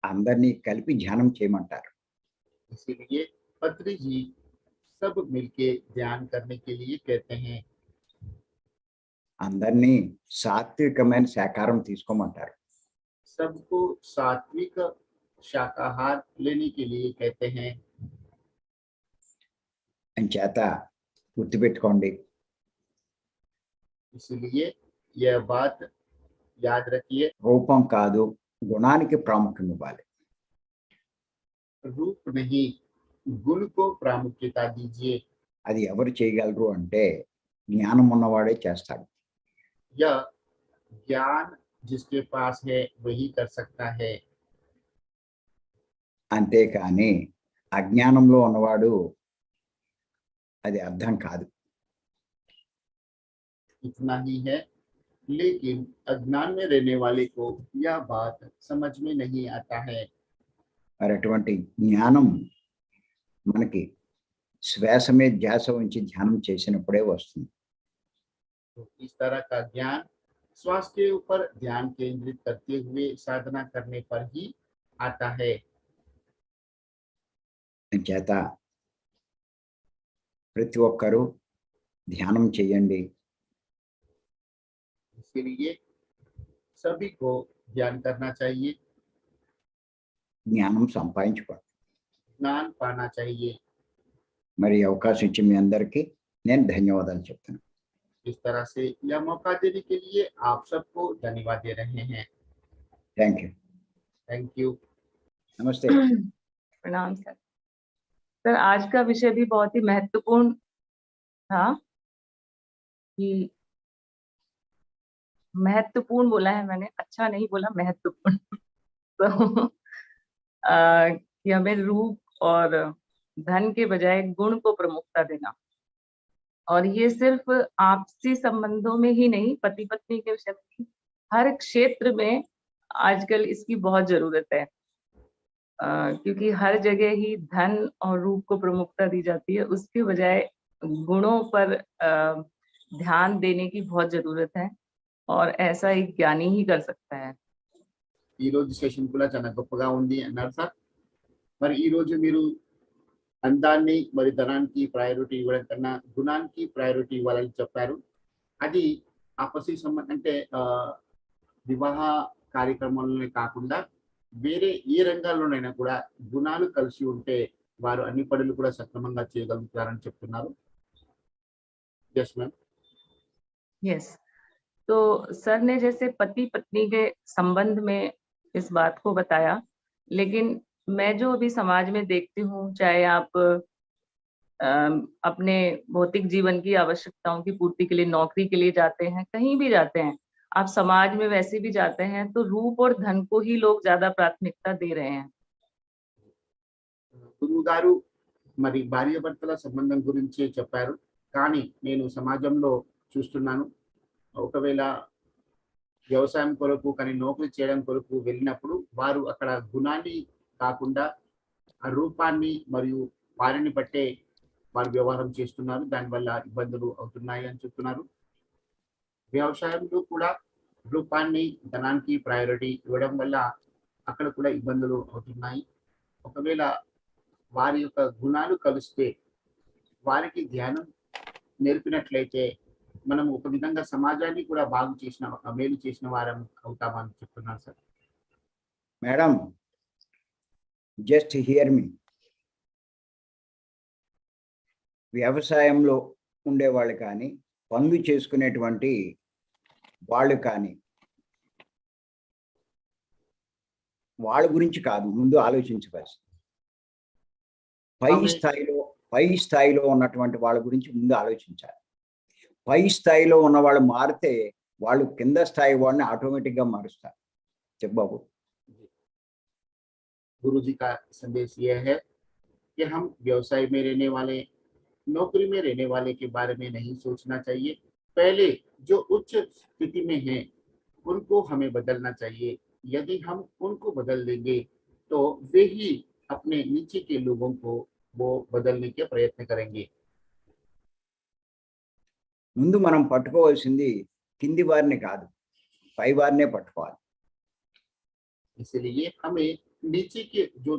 అందరినీ కలిపి ధ్యానం చేయమంటారు. इसीलिए पत्री जी सब मिलके ध्यान करने के लिए कहते हैं। అందరినీ సాత్వికమైన శాకారం తీసుకోమంటారు. सबको सात्विक शाकाहार लेने के लिए कहते हैं। అంచేత గుర్తుపెట్టుకోండి, इसलिए यह बात याद रखिए, రూపం కాదు గుణానికి ప్రాముఖ్యం ఇవ్వాలి. रूप नहीं गुण को प्रामुख्यता दीजिए। అది ఎవరు చేయగలరు అంటే జ్ఞానం ఉన్నవాడే చేస్తాడు. यह ज्ञान जिसके पास है वही कर सकता है, అంతేకాని అజ్ఞానంలో ఉన్నవాడు అది అర్థం కాదు. इतना ही है। लेकिन अज्ञान में रहने वाले को यह बात समझ में नहीं आता है। మరి అటువంటి జ్ఞానం మనకి శ్వాస మీద ధ్యాస ఉంచి ధ్యానం చేసినప్పుడే వస్తుంది. तो इस तरह का ज्ञान श्वास के ऊपर ध्यान केंद्रित करते हुए साधना करने पर ही आता है। అంచేత ప్రతి ఒక్కరూ ధ్యానం చేయండి. इसलिए सभी को ध्यान करना चाहिए, జ్ఞానం సంపాదించుకోండి. ज्ञान पाना चाहिए। మరి ఈ అవకాశం ఇచ్చి మీ అందరికీ నేను ధన్యవాదాలు చెప్తున్నాను. इस तरह से यह मौका देने के लिए आप सबको धन्यवाद दे रहे हैं। Thank you. Thank you. నమస్తే. प्रणाम सर। सर आज का विषय भी बहुत ही महत्वपूर्ण था कि महत्वपूर्ण बोला है मैंने, अच्छा नहीं बोला, महत्वपूर्ण। तो कि हमें रूप और धन के बजाय गुण को प्रमुखता देना, और ये सिर्फ आपसी संबंधों में ही नहीं, पति पत्नी के विषय में, हर क्षेत्र में आजकल इसकी बहुत जरूरत है। क्योंकि हर जगह ही धन और रूप को प्रमुखता दी जाती है, उसके बजाय गुणों पर ध्यान देने की बहुत जरूरत है, और ऐसा एक ज्ञानी ही कर सकता है। ఈ రోజు సెషన్ కూడా చాలా గొప్పగా ఉంది అన్నారు సార్। మరి ఈ రోజు మీరు అందాన్ని మరి ధనానికి ప్రయారిటీ ఇవ్వడం కన్నా గుణానికి ప్రయారిటీ ఇవ్వాలని చెప్పారు। అది ఆపసి సంబంధం అంటే వివాహ కార్యక్రమాలనే కాకుండా వేరే ఏ రంగాల్లోనైనా కూడా గుణాలు కలిసి ఉంటే వారు అన్ని పనులు కూడా సక్రమంగా చేయగలుగుతారని చెప్తున్నారు। Yes ma'am. यस, तो सर ने जैसे पति पत्नी के संबंध में इस बात को बताया, लेकिन मैं जो अभी समाज में देखती हूँ, चाहे आप अपने भौतिक जीवन की आवश्यकताओं की पूर्ति के लिए नौकरी के लिए जाते हैं, कहीं भी जाते हैं, आप समाज में वैसे भी जाते हैं, तो रूप और धन को ही लोग ज्यादा प्राथमिकता दे रहे हैं। గురువు గారు మరి భార్యాభర్తల సంబంధం గురించి చెప్పారు, కానీ నేను సమాజంలో చూస్తున్నాను, ఒకవేళ వ్యవసాయం కొరకు కానీ నౌకరీ చేయడం కొరకు వెళ్ళినప్పుడు వారు అక్కడ గుణాన్ని కాకుండా ఆ రూపాన్ని మరియు వారిని బట్టే వారు వ్యవహారం చేస్తున్నారు, దానివల్ల ఇబ్బందులు అవుతున్నాయి అని చెప్తున్నారు। వ్యవసాయంలో కూడా రూపాన్ని ధనానికి ప్రయారిటీ ఇవ్వడం వల్ల అక్కడ కూడా ఇబ్బందులు అవుతున్నాయి। ఒకవేళ వారి యొక్క గుణాలు కలిస్తే వారికి ధ్యానం నేర్పినట్లయితే మనం ఒక విధంగా సమాజాన్ని కూడా బాగు చేసిన మేలు చేసిన వారం అవుతామని చెప్తున్నారు సార్। మేడం, జస్ట్ హియర్ మీ. వ్యవసాయంలో ఉండేవాళ్ళు కానీ, పనులు చేసుకునేటువంటి వాళ్ళు కానీ, వాళ్ళ గురించి కాదు ముందు ఆలోచించవలసి. పై స్థాయిలో ఉన్నటువంటి వాళ్ళ గురించి ముందు ఆలోచించాలి. పై స్థాయిలో ఉన్న వాళ్ళు మారితే వాళ్ళు కింద స్థాయి వాళ్ళని ఆటోమేటిక్గా మారుస్తారు. చెప్పు బాబు. गुरु जी का संदेश यह है कि हम व्यवसाय में रहने वाले, नौकरी में रहने वाले के बारे में नहीं सोचना चाहिए। पहले जो उच्च स्थिति में हैं उनको हमें बदलना चाहिए। यदि हम उनको बदल देंगे तो वे ही अपने नीचे के लोगों को वो बदलने के प्रयत्न करेंगे। ముందు మనం పట్టుకోవాల్సింది కింది వారిని కాదు, పై వారినే పట్టుకోవాలి। इसलिए हमें नीचे के जो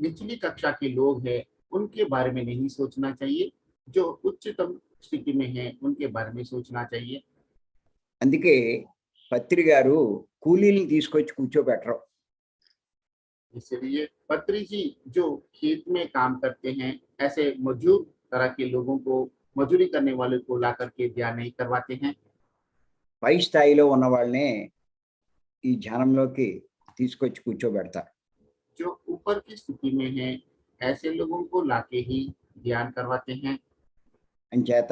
निचली कक्षा के लोग हैं उनके बारे में नहीं सोचना चाहिए, जो उच्चतम स्थिति में हैं उनके बारे में सोचना चाहिए। అందుకే పత్రి గారు కూలీలను తీసుకొచ్చి కూర్చోబెట్టరు. इसलिए पत्री जी जो खेत में काम करते हैं ऐसे मजदूर तरह के लोगों को, मजदूरी करने वाले को ला करके ध्यान नहीं करवाते हैं। పై స్థాయిలో ఉన్న వాళ్ళనే ఈ ధ్యానంలోకి తీసుకొచ్చి కూర్చోబెడతారు। जो ऊपर की स्थिति में हैं ऐसे लोगों को लाके ही ध्यान करवाते हैं। అంచేత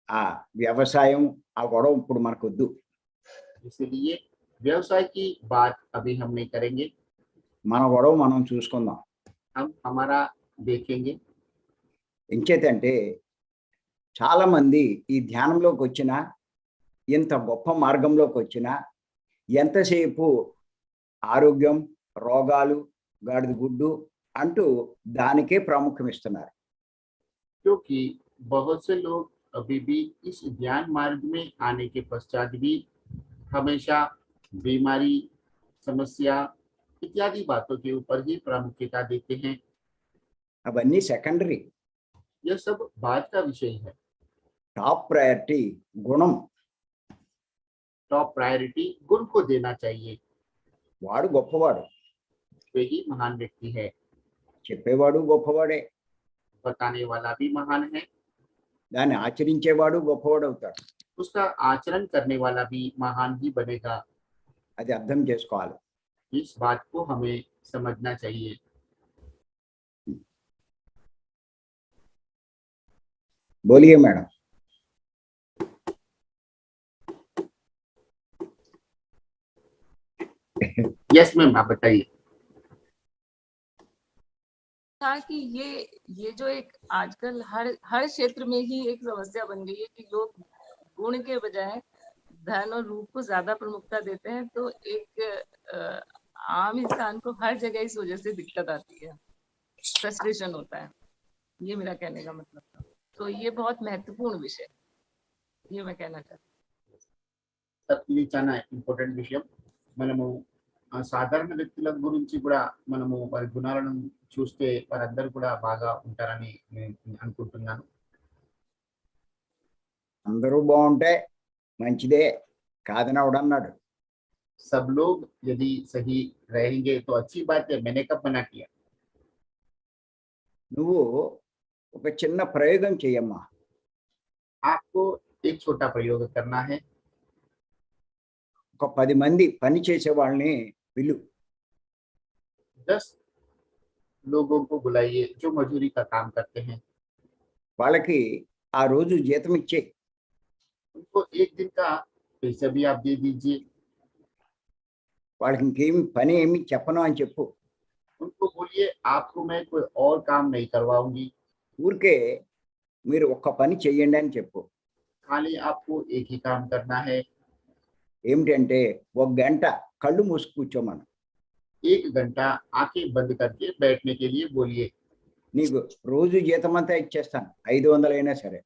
ఆ వ్యవసాయం ఆ గొడవ ఇప్పుడు మనకొద్దు. इसलिए व्यवसाय की बात अभी हम नहीं करेंगे, మన గొడవ మనం చూసుకుందాం. हम हमारा देखेंगे। ఎంచేతంటే చాలా మంది ఈ ధ్యానంలోకి వచ్చినా, ఇంత గొప్ప మార్గంలోకి వచ్చినా ఎంతసేపు ఆరోగ్యం, రోగాలు, గాడిద గుడ్డు అంటూ దానికే ప్రాముఖ్యం ఇస్తున్నారు. क्योंकि बहुत से लोग अभी भी इस ज्ञान मार्ग में आने के पश्चात भी हमेशा बीमारी, समस्या इत्यादि बातों के ऊपर ही प्रामुख्यता देते हैं। అవన్నీ సెకండరీ. यह सब बात का विषय है। టాప్ ప్రయారిటీ గుణం. टॉप प्रायोरिटी गुण को देना चाहिए। వాడు గొప్పవాడు, वे ही महान व्यक्ति है, చెప్పేవాడు గొప్పవాడే, बताने वाला भी महान है, దాన్ని ఆచరించేవాడు గొప్పవాడు అవుతాడు. उसका आचरण करने वाला भी महान ही बनेगा। అది అర్థం చేసుకోవాలి. इस बात को हमें समझना चाहिए। बोलिए मैडम. यस मैम, आप बताइए। था कि ये जो एक आजकल हर क्षेत्र में ही एक समस्या बन गई है कि लोग गुण के बजाय धन और रूप को ज्यादा प्रमुखता देते हैं, तो एक आम इंसान को हर जगह इस वजह से दिक्कत आती है, फ्रस्ट्रेशन होता है। ये मेरा कहने का मतलब था। तो ये बहुत महत्वपूर्ण विषय है, ये मैं कहना चाहती ఇది చాలా ఇంపార్టెంట్ విషయం. మనము సాధారణ వ్యక్తుల గురించి కూడా మనము వారి గుణాలను చూస్తే వారందరూ కూడా బాగా ఉంటారని నేను అనుకుంటున్నాను. అందరూ బాగుంటే మంచిదే కాదని అవడన్నాడు. सब लोग यदि सही रहेंगे तो अच्छी बात है, मैंने कब मना किया। నువ్వు ఒక చిన్న ప్రయోగం చెయ్యమ్మా. आपको एक छोटा प्रयोग करना है। ఒక 10 మంది పని చేసే వాళ్ళని పిలు. 10 लोगों को बुलाइए जो मजदूरी का काम करते हैं। వాళ్ళకి ఆ రోజు జీతం ఇచ్చే. उनको एक दिन का पैसा भी आप दे दीजिए। వాళ్ళకి ఇంకేమి పని ఏమి చెప్పను అని చెప్పు. उनको बोलिए आपको मैं कोई और काम नहीं करवाऊंगी, ఊరికే మీరు ఒక్క పని చెయ్యండి అని చెప్పు. खाली आपको एक ही काम करना है। ఏమిటంటే 1 గంట కళ్ళు మూసి కూర్చోమను. 1 घंटा आंखें बंद करके बैठने के लिए बोलिए। నీకు రోజు జీతం అంతా ఇచ్చేస్తాను, 500 అయినా సరే.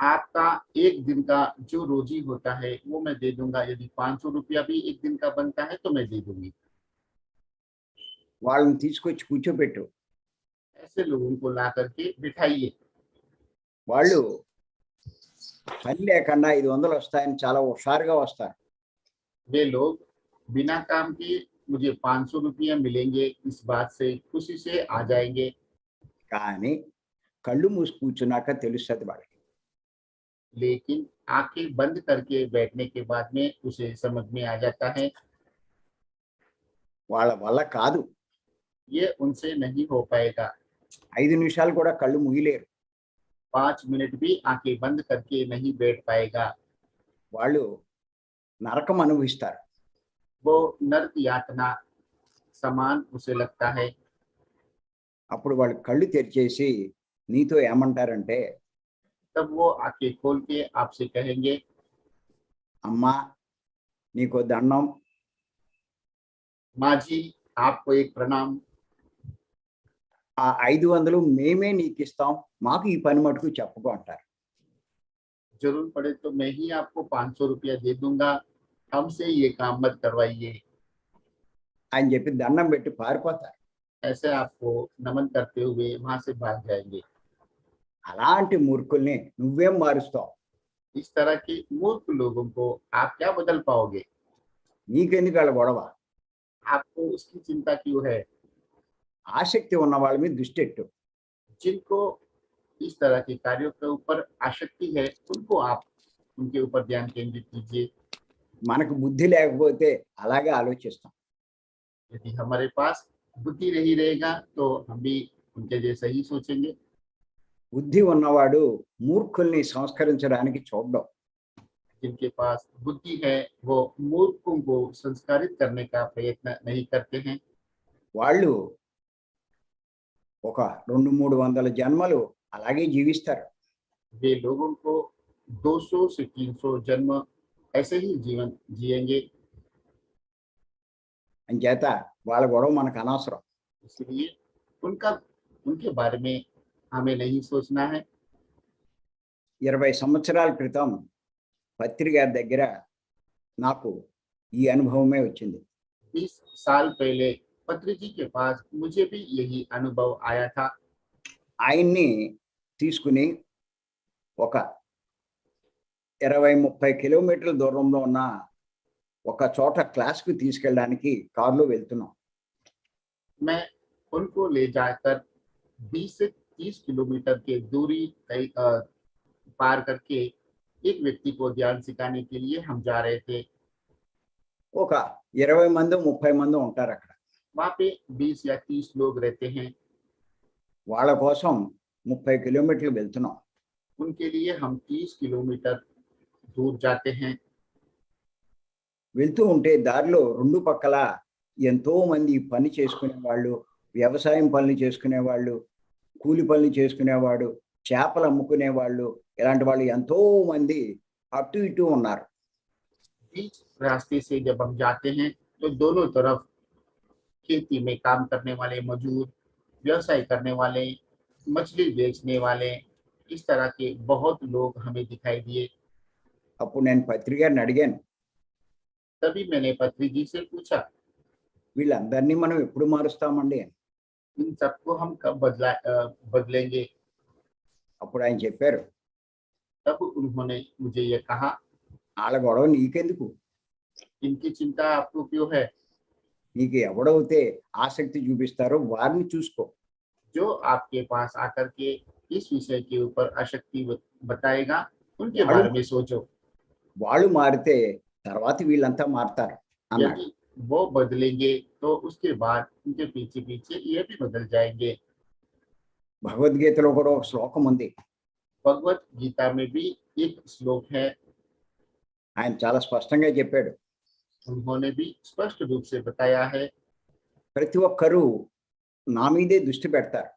आपका एक दिन का जो रोजी होता है वो मैं दे दूंगा। यदि 500 रुपया भी एक दिन का बनता है तो मैं दे दूंगी। వాళ్ళని తీసుకొచ్చి కూర్చోబెట్టు. ऐसे लोगों को ला करके बिठाइए। వాళ్ళు పని లేకుండా 500 వస్తాయని చాలా హుషారుగా వస్తారు. वे लोग बिना काम के मुझे 500 रुपया मिलेंगे इस बात से खुशी से आ जाएंगे। కానీ కళ్ళు మూసి కూర్చున్నాక తెలుస్తుంది వాళ్ళకి. लेकिन आंखें बंद करके बैठने के बाद में उसे समझ में आ जाता है వాళ్ళ వల్ల కాదు. ये उनसे नहीं हो पाएगा। 5 నిమిషాలు కూడా కళ్ళు ముగిలేరు. 5 मिनट भी आंखें बंद करके नहीं बैठ पाएगा। వాళ్ళు నరకం అనుభవిస్తారు. वो नर्क यातना समान उसे लगता है। అప్పుడు వాళ్ళు కళ్ళు తెరిచేసి నీతో ఏమంటారంటే, तब वो आंखें खोल के आपसे कहेंगे అమ్మా నీకో దండం, माँ जी आपको एक प्रणाम। ఆ 500 మేమే నీకు ఇస్తాం, మాకు ఈ పని మటుకు చెప్పుకో అంటారు. जरूर पड़े तो मैं ही आपको 500 रुपया दे दूंगा, हमसे ये काम मत करवाइए। అని చెప్పి దండం పెట్టి పారిపోతారు. ऐसे आपको नमन करते हुए वहां से भाग जाएंगे। అలాంటి మూర్ఖుల్ని నువ్వేం మారుస్తావు? इस तरह के मूर्ख लोगों को आप क्या बदल पाओगे? నీకెందుకు వాళ్ళ గొడవ? आपको उसकी चिंता क्यों है? ఆసక్తి ఉన్న వాళ్ళ మీద దృష్టి పెట్టు. जिनको इस तरह के कार्यों के ऊपर आसक्ति है उनको आप उनके ऊपर ध्यान केंद्रित कीजिए। మనకు బుద్ధి లేకపోతే అలాగే ఆలోచిస్తాం. यदि हमारे पास बुद्धि नहीं रहेगा तो हम भी उनके जैसा ही सोचेंगे। బుద్ధి ఉన్నవాడు మూర్ఖుల్ని సంస్కరించడానికి చూడడం. जिनके पास बुद्धि है वो मूर्खों को संस्कारित करने का प्रयत्न नहीं करते हैं। వాళ్ళు ఒక 200-300 జన్మలు అలాగే జీవిస్తారు. वे लोगों को 200 से 300 जन्म ऐसे ही जीवन जिएंगे। అంచేత వాళ్ళ గొడవ మనకు అనవసరం. इसलिए उनके बारे में हमें नहीं सोचना है। 20 సంవత్సరాల క్రితం పత్రి గారి దగ్గర నాకు ఈ అనుభవమే వచ్చింది. 20 साल पहले पत्री जी के पास मुझे भी यही अनुभव आया था। ఆయన్ని తీసుకుని ఒక 20-30 కిలోమీటర్ల దూరంలో ఉన్న ఒక చోట క్లాస్కి తీసుకెళ్ళడానికి కారులో వెళ్తున్నాం. मैं उनको ले जाकर 20 से 30 किलोमीटर के दूरी पार करके एक व्यक्ति को ध्यान सिखाने के लिए हम जा रहे थे। ఒక 20 మంది 30 మంది ఉంటారు అక్కడ. वहाँ पे 20 या 30 लोग रहते हैं। వాళ్ళ కోసం 30 కిలోమీటర్లు వెళ్తున్నాం. उनके लिए हम 30 किलोमीटर दूर जाते हैं। వెళ్తూ ఉంటే దారిలో రెండు పక్కల ఎంతో మంది పని చేసుకునే వాళ్ళు, వ్యవసాయం పనులు చేసుకునే వాళ్ళు, కూలి పనులు చేసుకునేవాడు, చేపలు అమ్ముకునే వాళ్ళు, ఇలాంటి వాళ్ళు ఎంతో మంది అటు ఇటు ఉన్నారు. बीच रास्ते से जब हम जाते हैं तो दोनों तरफ खेती में काम करने वाले मजदूर, व्यवसाय करने वाले, मछली बेचने वाले, इस तरह के बहुत लोग हमें दिखाई दिए। అప్పుడు నేను పత్రికని అడిగాను, तभी मैंने पत्री जी से पूछा, వీళ్ళందరినీ మనం ఎప్పుడు మారుస్తామండి అని. इन सबको हम कब बदलेंगे? అప్పుడు ఆయన చెప్పారు, तब उन्होंने मुझे ये कहा, వాళ్ళ గొడవ నీకెందుకు, इनकी चिंता आपको क्यों है? నీకు ఎవడవుతే ఆసక్తి చూపిస్తారో వారిని చూసుకో. जो आपके पास आकर के इस विषय के ऊपर आसक्ति बताएगा, उनके बारे में सोचो। వాళ్ళు మారితే తర్వాత వీళ్ళంతా మారుతారు అన్నాడు. यदि वो बदलेंगे तो उसके बाद उनके पीछे पीछे ये भी बदल जाएंगे। భగవద్గీతలో కూడా ఒక శ్లోకం ఉంది. भगवत गीता में भी एक श्लोक है। ఆయన చాలా స్పష్టంగా చెప్పాడు, उन्होंने भी स्पष्ट रूप से बताया है, ప్రతి ఒక్కరూ నా మీదే దృష్టి పెడతారు,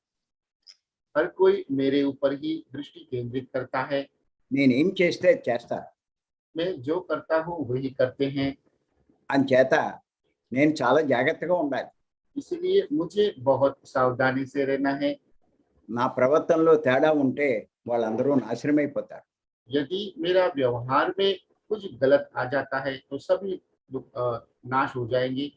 हर कोई मेरे ऊपर ही दृष्टि केंद्रित करता है। నేనేం చేస్తే అది చేస్తారు. मैं जो करता हूँ वही करते हैं। అంచేత నేను చాలా జాగ్రత్తగా ఉండాలి. इसलिए मुझे बहुत सावधानी से रहना है। నా ప్రవర్తనలో తేడా ఉంటే వాళ్ళందరూ నాశనమైపోతారు. यदि मेरा व्यवहार में कुछ गलत आ जाता है तो सभी लोग नाश हो जाएंगे।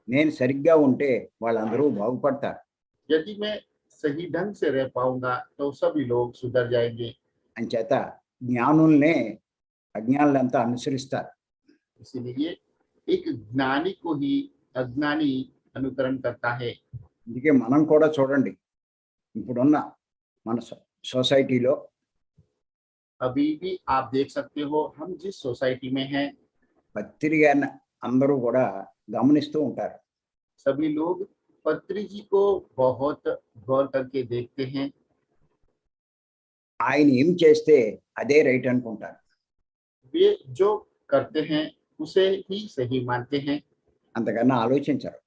నేను సరిగ్గా ఉంటే వాళ్ళందరూ బాగుపడతారు. यदि मैं सही ढंग से रह पाऊंगा तो सभी लोग सुधर जाएंगे। అంచేత జ్ఞానుల్నే అజ్ఞానులంతా అనుసరిస్తారు. इसलिए एक ज्ञानी को ही अज्ञानी अनुकरण करता है। అందుకే మనం కూడా చూడండి, ఇప్పుడున్న మన సొసైటీలో अभी भी आप देख सकते हो, हम जिस सोसाइटी में हैं, పత్రికని అందరూ కూడా గమనిస్తూ ఉంటారు. सभी लोग पत्री जी को बहुत गौर करके देखते हैं। ఆయన ఏం చేస్తే అదే రైట్ అనుకుంటారు. वे जो करते हैं उसे ही सही मानते हैं, అంతకన్నా ఆలోచించరు.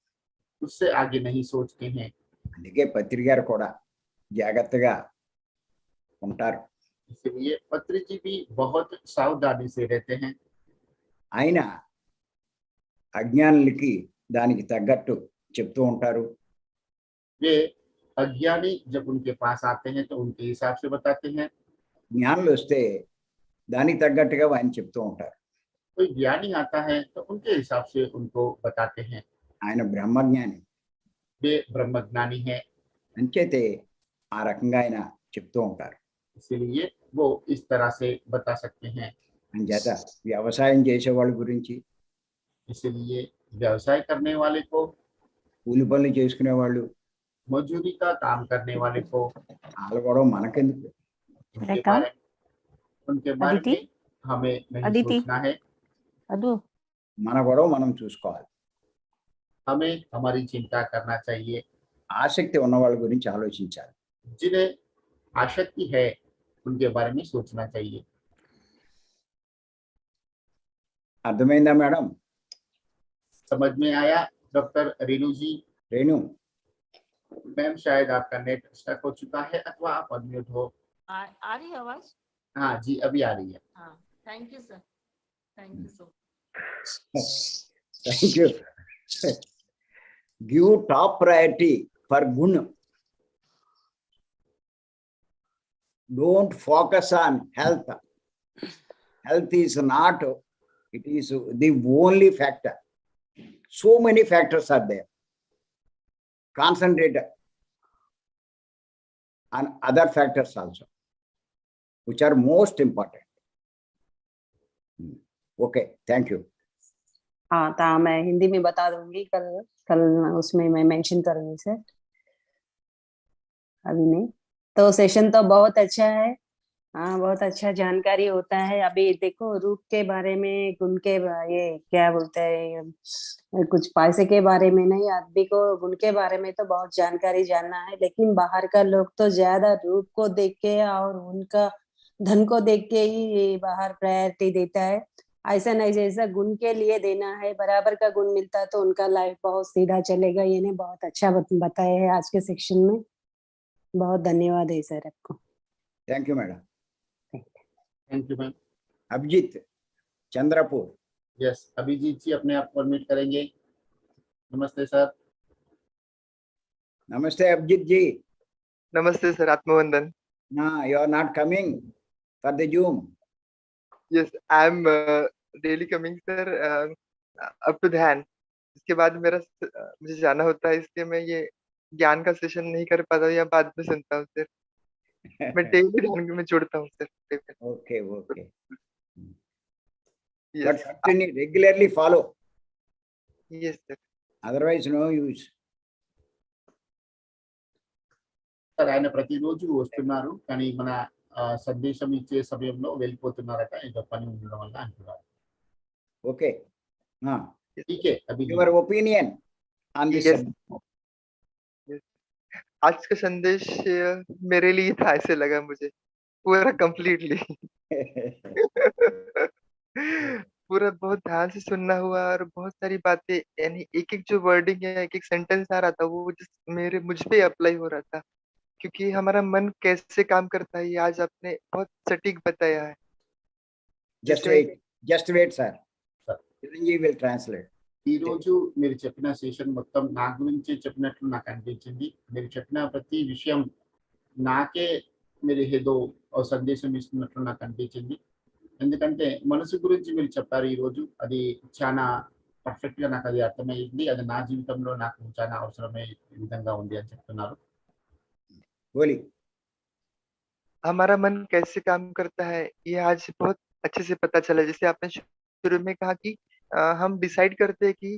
उससे आगे नहीं सोचते हैं। అందుకే పత్రికారు కూడా జాగ్రత్తగా ఉంటారు. इसलिए पत्री जी भी बहुत सावधानी से रहते हैं। ఆయన అజ్ఞానులకి దానికి తగ్గట్టు చెప్తూ ఉంటారు. वे अज्ञानी जब उनके पास आते हैं तो उनके हिसाब से बताते हैं। జ్ఞానులు వస్తే దానికి తగ్గట్టుగా ఆయన చెప్తూ ఉంటారు. कोई ज्ञानी आता है तो उनके हिसाब से उनको बताते हैं। ఆయన బ్రహ్మజ్ఞాని, वे ब्रह्मज्ञानी है, అంచేతే ఆ రకంగా ఆయన చెప్తూ ఉంటారు. इसीलिए वो इस तरह से बता सकते हैं। అంచేత వ్యవసాయం చేసే వాళ్ళ గురించి, इसलिए व्यवसाय करने वाले को, కూలి పనులు చేసుకునే వాళ్ళు, मजदूरी का काम करने वाले को, వాళ్ళ గొడవ మనకెందుకు, उनके बारे अदिति? में हमें नहीं अदिति? सोचना है। अदु మన గొడవ మనం చూసుకోవాలి. हमें हमारी चिंता करना चाहिए। ఆసక్తి ఉన్న వాళ్ళ గురించి ఆలోచించాలి. जिन्हें आसक्ति है उनके बारे में सोचना चाहिए। అర్థమైందా మేడం? समझ में आया डॉक्टर रेणु जी? రేణు, मैम शायद आपका नेट स्टक हो चुका है अथवा आप अनम्यूट हो। आ रही है आवाज? हाँ जी, अभी आ रही है। हाँ, thank you sir, thank you so thank you. Give top priority for Guna. Don't focus on health. Health is not, it is the only factor. So many factors are there. Concentrate on other factors also, which are most important. Okay, thank you. हाँ, तो मैं हिंदी में बता दूंगी, कल कल उसमें मैं मेंशन करूंगी सर, अभी नहीं। तो सेशन तो बहुत अच्छा है, हाँ बहुत अच्छा जानकारी होता है। अभी देखो रूप के बारे में, गुण के ये क्या बोलते हैं, कुछ पैसे के बारे में नहीं, आदमी को गुण के बारे में तो बहुत जानकारी जानना है। लेकिन बाहर का लोग तो ज्यादा रूप को देख के और उनका धन को देख के ही बाहर प्रायोरिटी देता है। ऐसा नहीं, जैसा गुण के लिए देना है, बराबर का गुण मिलता तो उनका लाइफ बहुत सीधा चलेगा। ये ने बहुत अच्छा बताया है आज के सेक्शन में। बहुत धन्यवाद है सर आपको। Thank you, madam. Thank you ma'am. Abhijit, Chandrapur. Yes, Abhijit ji अपने आप को अनम्यूट करेंगे। नमस्ते सर। Namaste, Abhijit ji. नमस्ते सर, आत्मवंदन। No, you are not coming for the Zoom. Yes, I am daily coming sir, up to ध्यान। इसके बाद मेरा मुझे जाना होता है, इसलिए मैं ये ज्ञान का सेशन नहीं कर पाता हूँ या बाद में सुनता हूँ सर। मैं डेली ध्यान में जुड़ता हूँ sir. Okay, okay. But yes continue, regularly follow. Yes sir. Otherwise, no use. Sir ఆయన ప్రతిరోజు వస్తున్నారు కానీ మన సందేశం ఇచ్చే సమయంలో వెళ్ళిపోతున్నారట, ఏదో పని ఉండడం వల్ల అంటున్నారు. Okay. ठीक है, अभी Your opinion on this Yes. subject. आज का संदेश मेरे लिए था, ऐसे लगा मुझे पूरा कंप्लीटली। पूरा बहुत ध्यान से सुनना हुआ और बहुत सारी बातें, यानी एक एक जो वर्डिंग है, एक एक सेंटेंस आ रहा था, वो मेरे मुझ पे अप्लाई हो रहा था, क्योंकि हमारा मन कैसे काम करता है ये आज आपने बहुत सटीक बताया है। Just जैसे wait. Just wait, sir. Chiranjeevi will translate. ఈ రోజు మీరు చెప్పిన సెషన్ మొత్తం నా గురించి చెప్పినట్లు నాకు అనిపించింది. మీరు చెప్పిన ప్రతి విషయం నాకే మీరు ఏదో సందేశం ఇస్తున్నట్లు నాకు అనిపించింది. ఎందుకంటే మనసు గురించి మీరు చెప్పారు ఈ రోజు, అది చాలా పర్ఫెక్ట్ గా నాకు అది అర్థమైంది. అది నా జీవితంలో నాకు చాలా అవసరమే విధంగా ఉంది అని చెప్తున్నారు. Goli. हमारा मन कैसे काम करता है ये आज बहुत अच्छे से पता चला। जैसे आपने शुरू में कहा कि हम डिसाइड करते हैं कि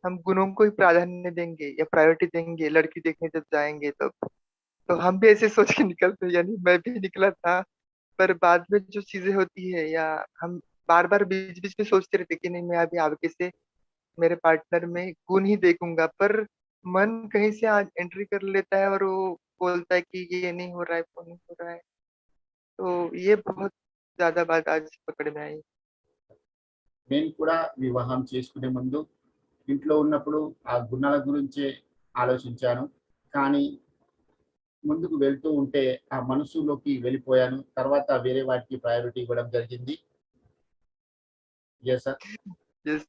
हम गुणों को ही प्राधान्य देंगे या प्रायोरिटी देंगे लड़की देखने जब जाएंगे तो हम भी ऐसे सोच के निकलते हैं, यानी मैं भी निकला था। पर बाद में जो चीजें होती है, या हम बार बार बीच बीच में सोचते रहते कि नहीं मैं अभी आगे से मेरे पार्टनर में गुण ही देखूंगा, पर मन कहीं से आज एंट्री कर लेता है और वो बोलता है कि ये नहीं हो रहा है, वो नहीं हो रहा है। तो ये बहुत ज्यादा बात आज पकड़ में आई। నేను కూడా వివాహం చేసుకునే ముందు ఇంట్లో ఉన్నప్పుడు ఆ గుణాల గురించే ఆలోచించాను. కానీ ముందుకు వెళ్తూ ఉంటే ఆ మనసులోకి వెళ్ళిపోయాను. తర్వాత వేరే వాటికి ప్రయారిటీ ఇవ్వడం జరిగింది. Yes sir. जिस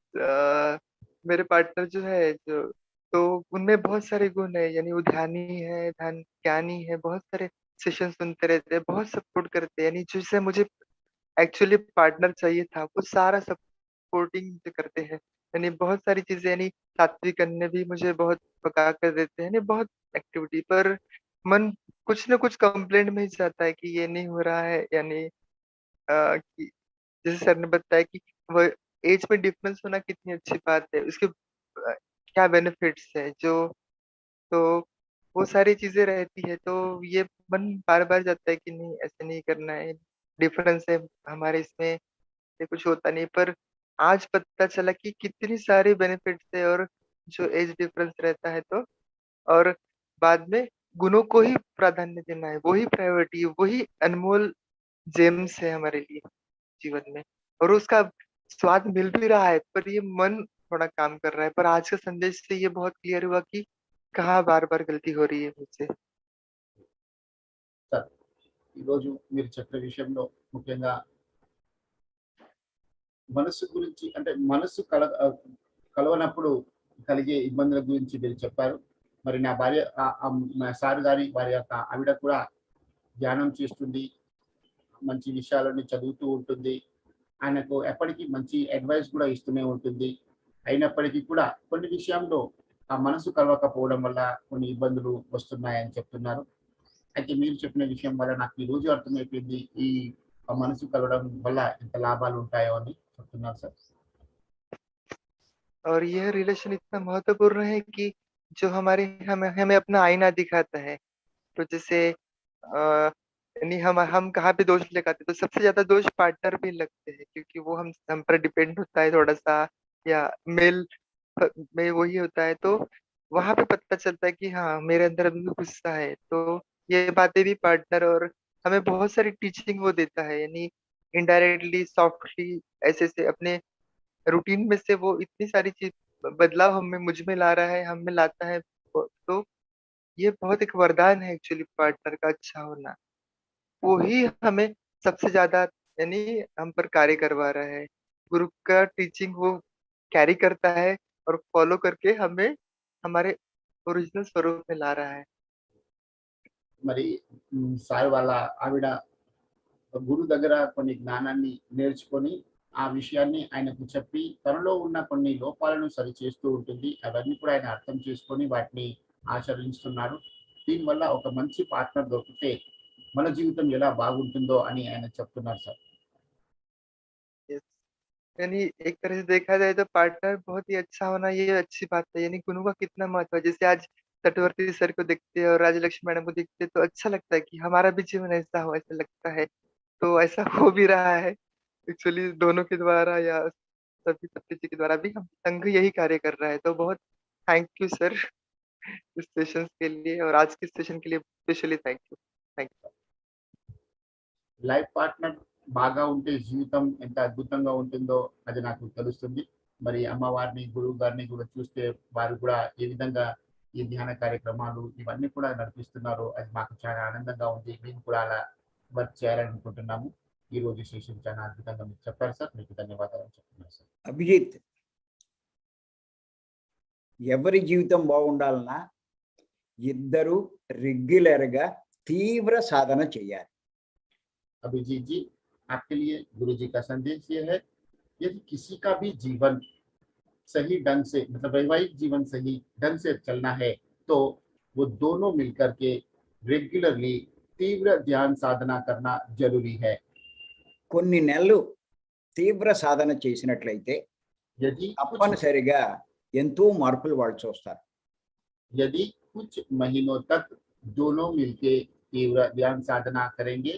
मेरे पार्टनर जो है जो, तो उनमें बहुत सारे गुण है, यानी वो ध्यानी है, ध्यान ज्ञानी है, बहुत सारे सेशन सुनते रहते हैं, बहुत सपोर्ट करते हैं, यानी जिससे मुझे एक्चुअली पार्टनर चाहिए था वो सारा सपोर्टिंग करते हैं। यानी बहुत सारी चीजें, यानी सात्विक अन्य भी मुझे बहुत पका कर देते हैं, यानी बहुत एक्टिविटी। पर मन कुछ ना कुछ कंप्लेंट में ही जाता है कि ये नहीं हो रहा है, यानी कि जैसे सर ने बताया कि वह एज में डिफरेंस होना कितनी अच्छी बात है, उसके क्या बेनिफिट्स है जो, तो वो सारी चीजें रहती है। तो ये मन बार बार जाता है कि नहीं ऐसे नहीं करना है, डिफरेंस है हमारे इसमें, ये कुछ होता नहीं। पर आज पता चला कि कितनी सारी बेनिफिट्स है, और जो एज डिफरेंस रहता है तो, और बाद में गुणों को ही प्राधान्य देना है, वही प्रायोरिटी है, वही अनमोल जेम्स है हमारे लिए जीवन में। और उसका स्वाद मिल भी रहा है, पर ये मन थोड़ा काम कर रहा है। पर आज के संदेश से ये बहुत क्लियर हुआ कि कहाँ बार बार गलती हो रही है मुझसे। సార్ ఈరోజు మీరు చెప్పిన విషయంలో ముఖ్యంగా మనస్సు గురించి, అంటే మనస్సు కలవనప్పుడు కలిగే ఇబ్బందుల గురించి మీరు చెప్పారు. మరి నా భార్య మా సార్ గారి వారి యొక్క ఆవిడ కూడా ధ్యానం చేస్తుంది, మంచి విషయాలని చదువుతూ ఉంటుంది, ఆయనకు ఎప్పటికీ మంచి అడ్వైస్ కూడా ఇస్తూనే ఉంటుంది. అయినప్పటికీ కూడా కొన్ని విషయంలో ఆ మనసు కలవకపోవడం వల్ల కొన్ని ఇబ్బందులు వస్తున్నాయని చెప్తున్నారు. అయితే మీరు చెప్పిన విషయం వల్ల నాకు ఈ రోజు అర్థమైపోయింది, ఈ మనసు కలవడం వల్ల ఎంత లాభాలు ఉంటాయో అని చెప్తున్నారు సార్. और यह रिलेशन इतना महत्वपूर्ण है कि जो हमारे हमें हमें अपना आईना दिखाता है। तो जैसे यानी हम कहाँ पे दोष लगाते हैं, तो सबसे ज्यादा दोष पार्टनर पे लगते हैं, क्योंकि वो हम पर डिपेंड होता है थोड़ा सा, या मेल में वही होता है। तो वहां पे पता चलता है कि हाँ, मेरे अंदर अभी भी गुस्सा है। तो ये बातें भी पार्टनर और हमें बहुत सारी टीचिंग वो देता है, यानी इनडायरेक्टली सॉफ्टली ऐसे से अपने रूटीन में से वो इतनी सारी चीज बदलाव हमें मुझ में ला रहा है, हम में लाता है। तो ये बहुत एक वरदान है एक्चुअली पार्टनर का अच्छा होना। वो ही हमें सबसे ज्यादा यानी हम पर कार्य करवा रहा है। गुरु का टीचिंग वो कैरी करता है और फॉलो करके हमें हमारे ओरिजिनल स्वरूप में ला रहा है। మరి సార్ వాళ్ళ ఆవిడ గురు దగ్గర కొన్ని జ్ఞానాన్ని నేర్చుకొని ఆ విషయాన్ని ఆయనకు చెప్పి తనలో ఉన్న కొన్ని లోపాలను సరి చేస్తూ ఉంటుంది. అవన్నీ కూడా ఆయన అర్థం చేసుకొని వాటిని ఆచరిస్తున్నారు. దీనివల్ల ఒక మంచి పార్ట్నర్ దొరికితే మన జీవితం ఎలా బాగుంటుందో అని ఆయన చెప్తున్నారు సార్. Yes. यानी एक तरह से देखा जाए तो पार्टनर बहुत ही अच्छा होना ये अच्छी बात है। यानी गुरु का कितना महत्व है। जैसे आज तटवर्ती सर को देखते हैं और राजलक्ष्मी मैडम को देखते हैं तो अच्छा लगता है कि हमारा भी जीवन ऐसा हो, ऐसा लगता है। तो ऐसा हो भी रहा है एक्चुअली दोनों के द्वारा, या सभी सत्य जी के द्वारा भी हम संघ यही कार्य कर रहा है। तो बहुत थैंक यू सर इस सेशन के लिए, और आज के सेशन के लिए specially thank you. Thank you. Life partner బాగా ఉంటే జీవితం ఎంత అద్భుతంగా ఉంటుందో అది నాకు తెలుస్తుంది. మరి అమ్మవారిని, గురువు గారిని కూడా చూస్తే వారు కూడా ఏ విధంగా ఈ ధ్యాన కార్యక్రమాలు ఇవన్నీ కూడా నడిపిస్తున్నారో అది మాకు చాలా ఆనందంగా ఉంది. మేము కూడా అలా వర్క్ చేయాలనుకుంటున్నాము. ఈ రోజు సెషన్ చాలా అద్భుతంగా మీరు చెప్పారు సార్. మీకు ధన్యవాదాలు చెప్తున్నాను సార్. అభిజిత్, ఎవరి జీవితం బాగుండాలన్నా ఇద్దరు రెగ్యులర్గా తీవ్ర సాధన చేయాలి. अभिजीत जी, आपके लिए गुरु जी का संदेश ये है, यदि किसी का भी जीवन सही ढंग से, मतलब वैवाहिक जीवन सही ढंग से चलना है तो वो दोनों मिलकर के रेगुलरली तीव्र ध्यान साधना करना जरूरी है. కొన్ని నెలలు తీవ్ర సాధన చేసినట్లయితే यदि कुछ తప్పనిసరిగా ఎంతో మార్పులు వాళ్ళు చూస్తారు. यदि कुछ महीनों तक दोनों मिलके तीव्र ध्यान साधना करेंगे,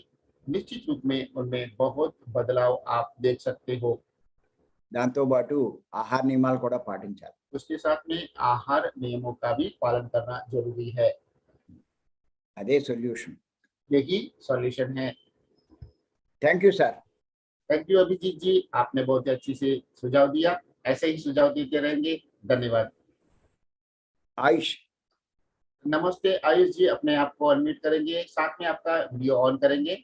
निश्चित रूप में उनमें बहुत बदलाव आप देख सकते हो. దాంతోపాటు ఆహార నియమాలు కూడా పాటించాలి. उसके साथ में आहार नियमों का भी पालन करना जरूरी है. అదే సొల్యూషన్. यही सॉल्यूशन है. Thank you sir. Thank you Abhijit ji, आपने बहुत ही अच्छी से सुझाव दिया. ऐसे ही सुझाव देते रहेंगे. धन्यवाद. ఆయుష్, नमस्ते आयुष जी, अपने आप को अनम्यूट करेंगे, साथ में आपका वीडियो ऑन करेंगे.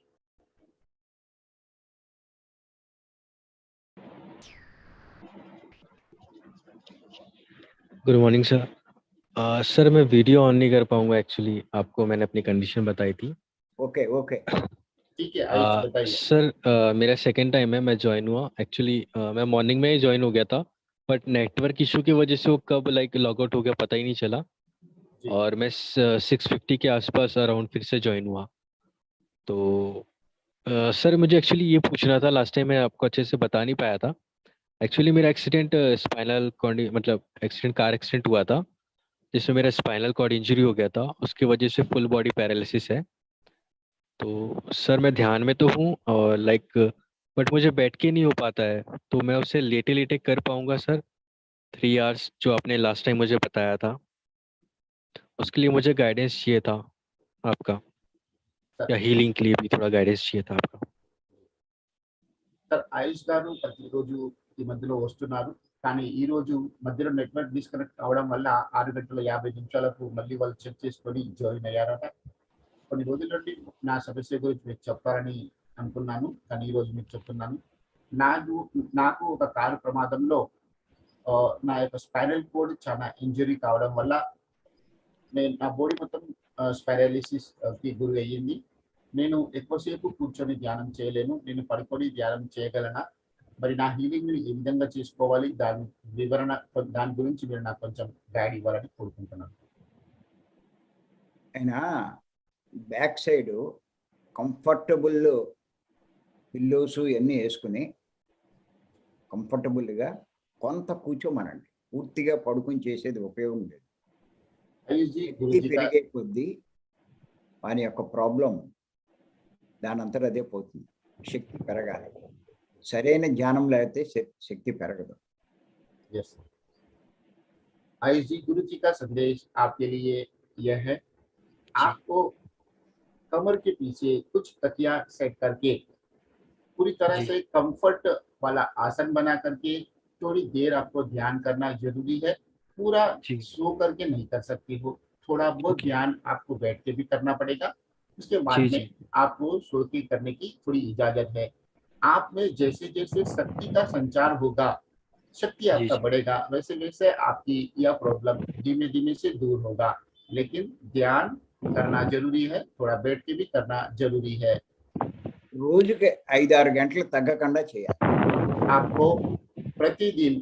Good morning sir. सर मैं वीडियो ऑन नहीं कर पाऊंगा एक्चुअली, आपको मैंने अपनी कंडीशन बताई थी. Okay okay. ठीक है आयुष, बताइए. सर मेरा सेकंड टाइम है मैं ज्वाइन हुआ एक्चुअली. मैं मॉर्निंग में ही ज्वाइन हो गया था, बट नेटवर्क इशू की वजह से वो कब लॉग आउट हो गया पता ही नहीं चला. जी. और मैं 6:50 के आसपास अराउंड फिर से ज्वाइन हुआ. तो सर मुझे एक्चुअली ये पूछना था, लास्ट टाइम मैं आपको अच्छे से बता नहीं पाया था. एक्चुअली मेरा एक्सीडेंट स्पाइनल कॉर्ड, मतलब एक्सीडेंट, कार एक्सीडेंट हुआ था जिसमें मेरा स्पाइनल कॉर्ड इंजरी हो गया था. उसकी वजह से फुल बॉडी पैरालिसिस है. तो सर मैं ध्यान में तो हूँ और बट मुझे बैठ के नहीं हो पाता है. तो मैं उसे लेटे लेटे कर पाऊंगा सर 3 आवर्स जो आपने लास्ट टाइम मुझे बताया था? उसके लिए मुझे गाइडेंस चाहिए था. आपका, या हीलिंग के लिए भी थोड़ा गाइडेंस चाहिए था आपका। సార్ ఆయుష్ గారు ప్రతిరోజు ఈ మధ్యలో వస్తున్నారు, కానీ ఈ రోజు మధ్యలో నెట్వర్క్ డిస్కనెక్ట్ అవడం వల్ల 6:50 మళ్ళీ వాళ్ళు చెక్ చేసుకొని జాయిన్ అయ్యారట. కొన్ని రోజుల నుండి నా సమస్య గురించి మీకు చెప్పాలని అనుకున్నాను, కానీ ఈ రోజు మీకు చెప్తున్నాను. నాకు ఒక కారు ప్రమాదంలో నా యొక్క స్పైనల్ కోడ్ చాలా ఇంజరీ కావడం వల్ల నా బాడీ మొత్తం స్పైరాలిసిస్ కి గురి అయ్యింది. నేను ఎక్కువసేపు కూర్చొని ధ్యానం చేయలేను, నేను పడుకొని ధ్యానం చేయగలనా, మరి నా హీలింగ్ ని ఏ విధంగా చేసుకోవాలి, దాని వివరణ, దాని గురించి మీరు నాకు కొంచెం గైడ్ ఇవ్వాలని కోరుకుంటున్నాను. ఆయన బ్యాక్ సైడ్ కంఫర్టబుల్ పిల్లోస్ ఇవన్నీ వేసుకుని కంఫర్టబుల్గా కొంత కూర్చోమనండి. పూర్తిగా పడుకుని చేసేది ఉపయోగం లేదు. పెరిగే కొద్దీ వాని యొక్క ప్రాబ్లం దానంతట అదే పోతుంది. శక్తి పెరగాలి. సరైన ధ్యానం లేకపోతే శక్తి పెరగదు. यस आयुष जी, गुरु जी का संदेश आपके लिए यह है, आपको कमर के पीछे कुछ तकिया सेट करके पूरी तरह से कंफर्ट वाला आसन बना करके थोड़ी देर आपको ध्यान करना जरूरी है. पूरा सो करके नहीं कर सकती हो, थोड़ा बहुत ध्यान आपको बैठ के भी करना पड़ेगा. उसके बाद में आपको सो के करने की थोड़ी इजाजत है. आप में जैसे जैसे शक्ति का संचार होगा, शक्ति आपका बढ़ेगा, वैसे वैसे आपकी यह प्रॉब्लम धीमे धीमे से दूर होगा. लेकिन ध्यान करना जरूरी है, थोड़ा बैठ के भी करना जरूरी है. రోజుకి 5-6 గంటలు తగ్గకుండా చేయాలి. आपको प्रतिदिन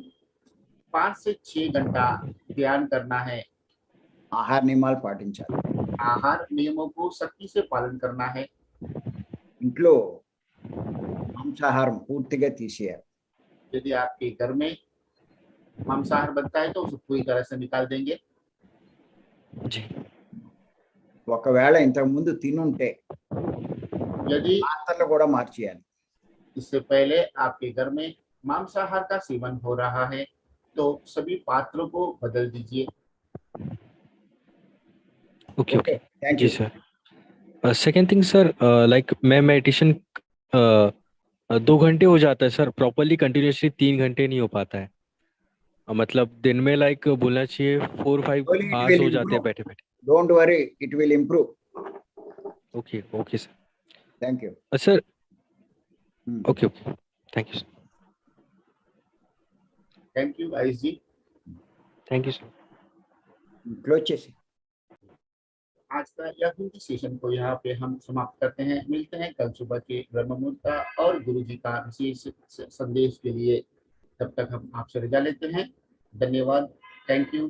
5 से 6 घंटा ध्यान करना है. ఆహార నియమాలు పాటించాలి. आहार नियमों को सख्ती से पालन करना है. ఇంట్లో మాంసాహారం పూర్తిగా తీసేయాలి. यदि आपके घर में मांसाहार बनता है तो उसे पूरी तरह से निकाल देंगे. ఒకవేళ ఇంతకు ముందు తినుంటే यदि పాత్రలు కూడా మార్చేయాలి. इससे पहले आपके घर में मांसाहार का सेवन हो रहा है तो सभी पात्रों को बदल दीजिए. ओके ओके, थैंक जी you sir. Second thing sir, like मैं मेडिटेशन 2 घंटे हो जाता है सर, प्रॉपरली कंटिन्यूसली 3 घंटे नहीं हो पाता है. मतलब दिन में लाइक बोलना चाहिए 4-5 आवर्स हो जाते हैं बैठे बैठे. Don't worry, it will improve. Okay okay sir, thank you sir. Okay okay, thank you sir. Thank you Ayush ji. Thank you sir. Close చేసి आज का यह हिंदी सेशन को यहाँ पे हम समाप्त करते हैं. मिलते हैं कल सुबह के ब्रह्म मुहूर्त का और गुरु जी का विशेष संदेश के लिए. तब तक हम आपसे रजा लेते हैं. धन्यवाद. Thank you.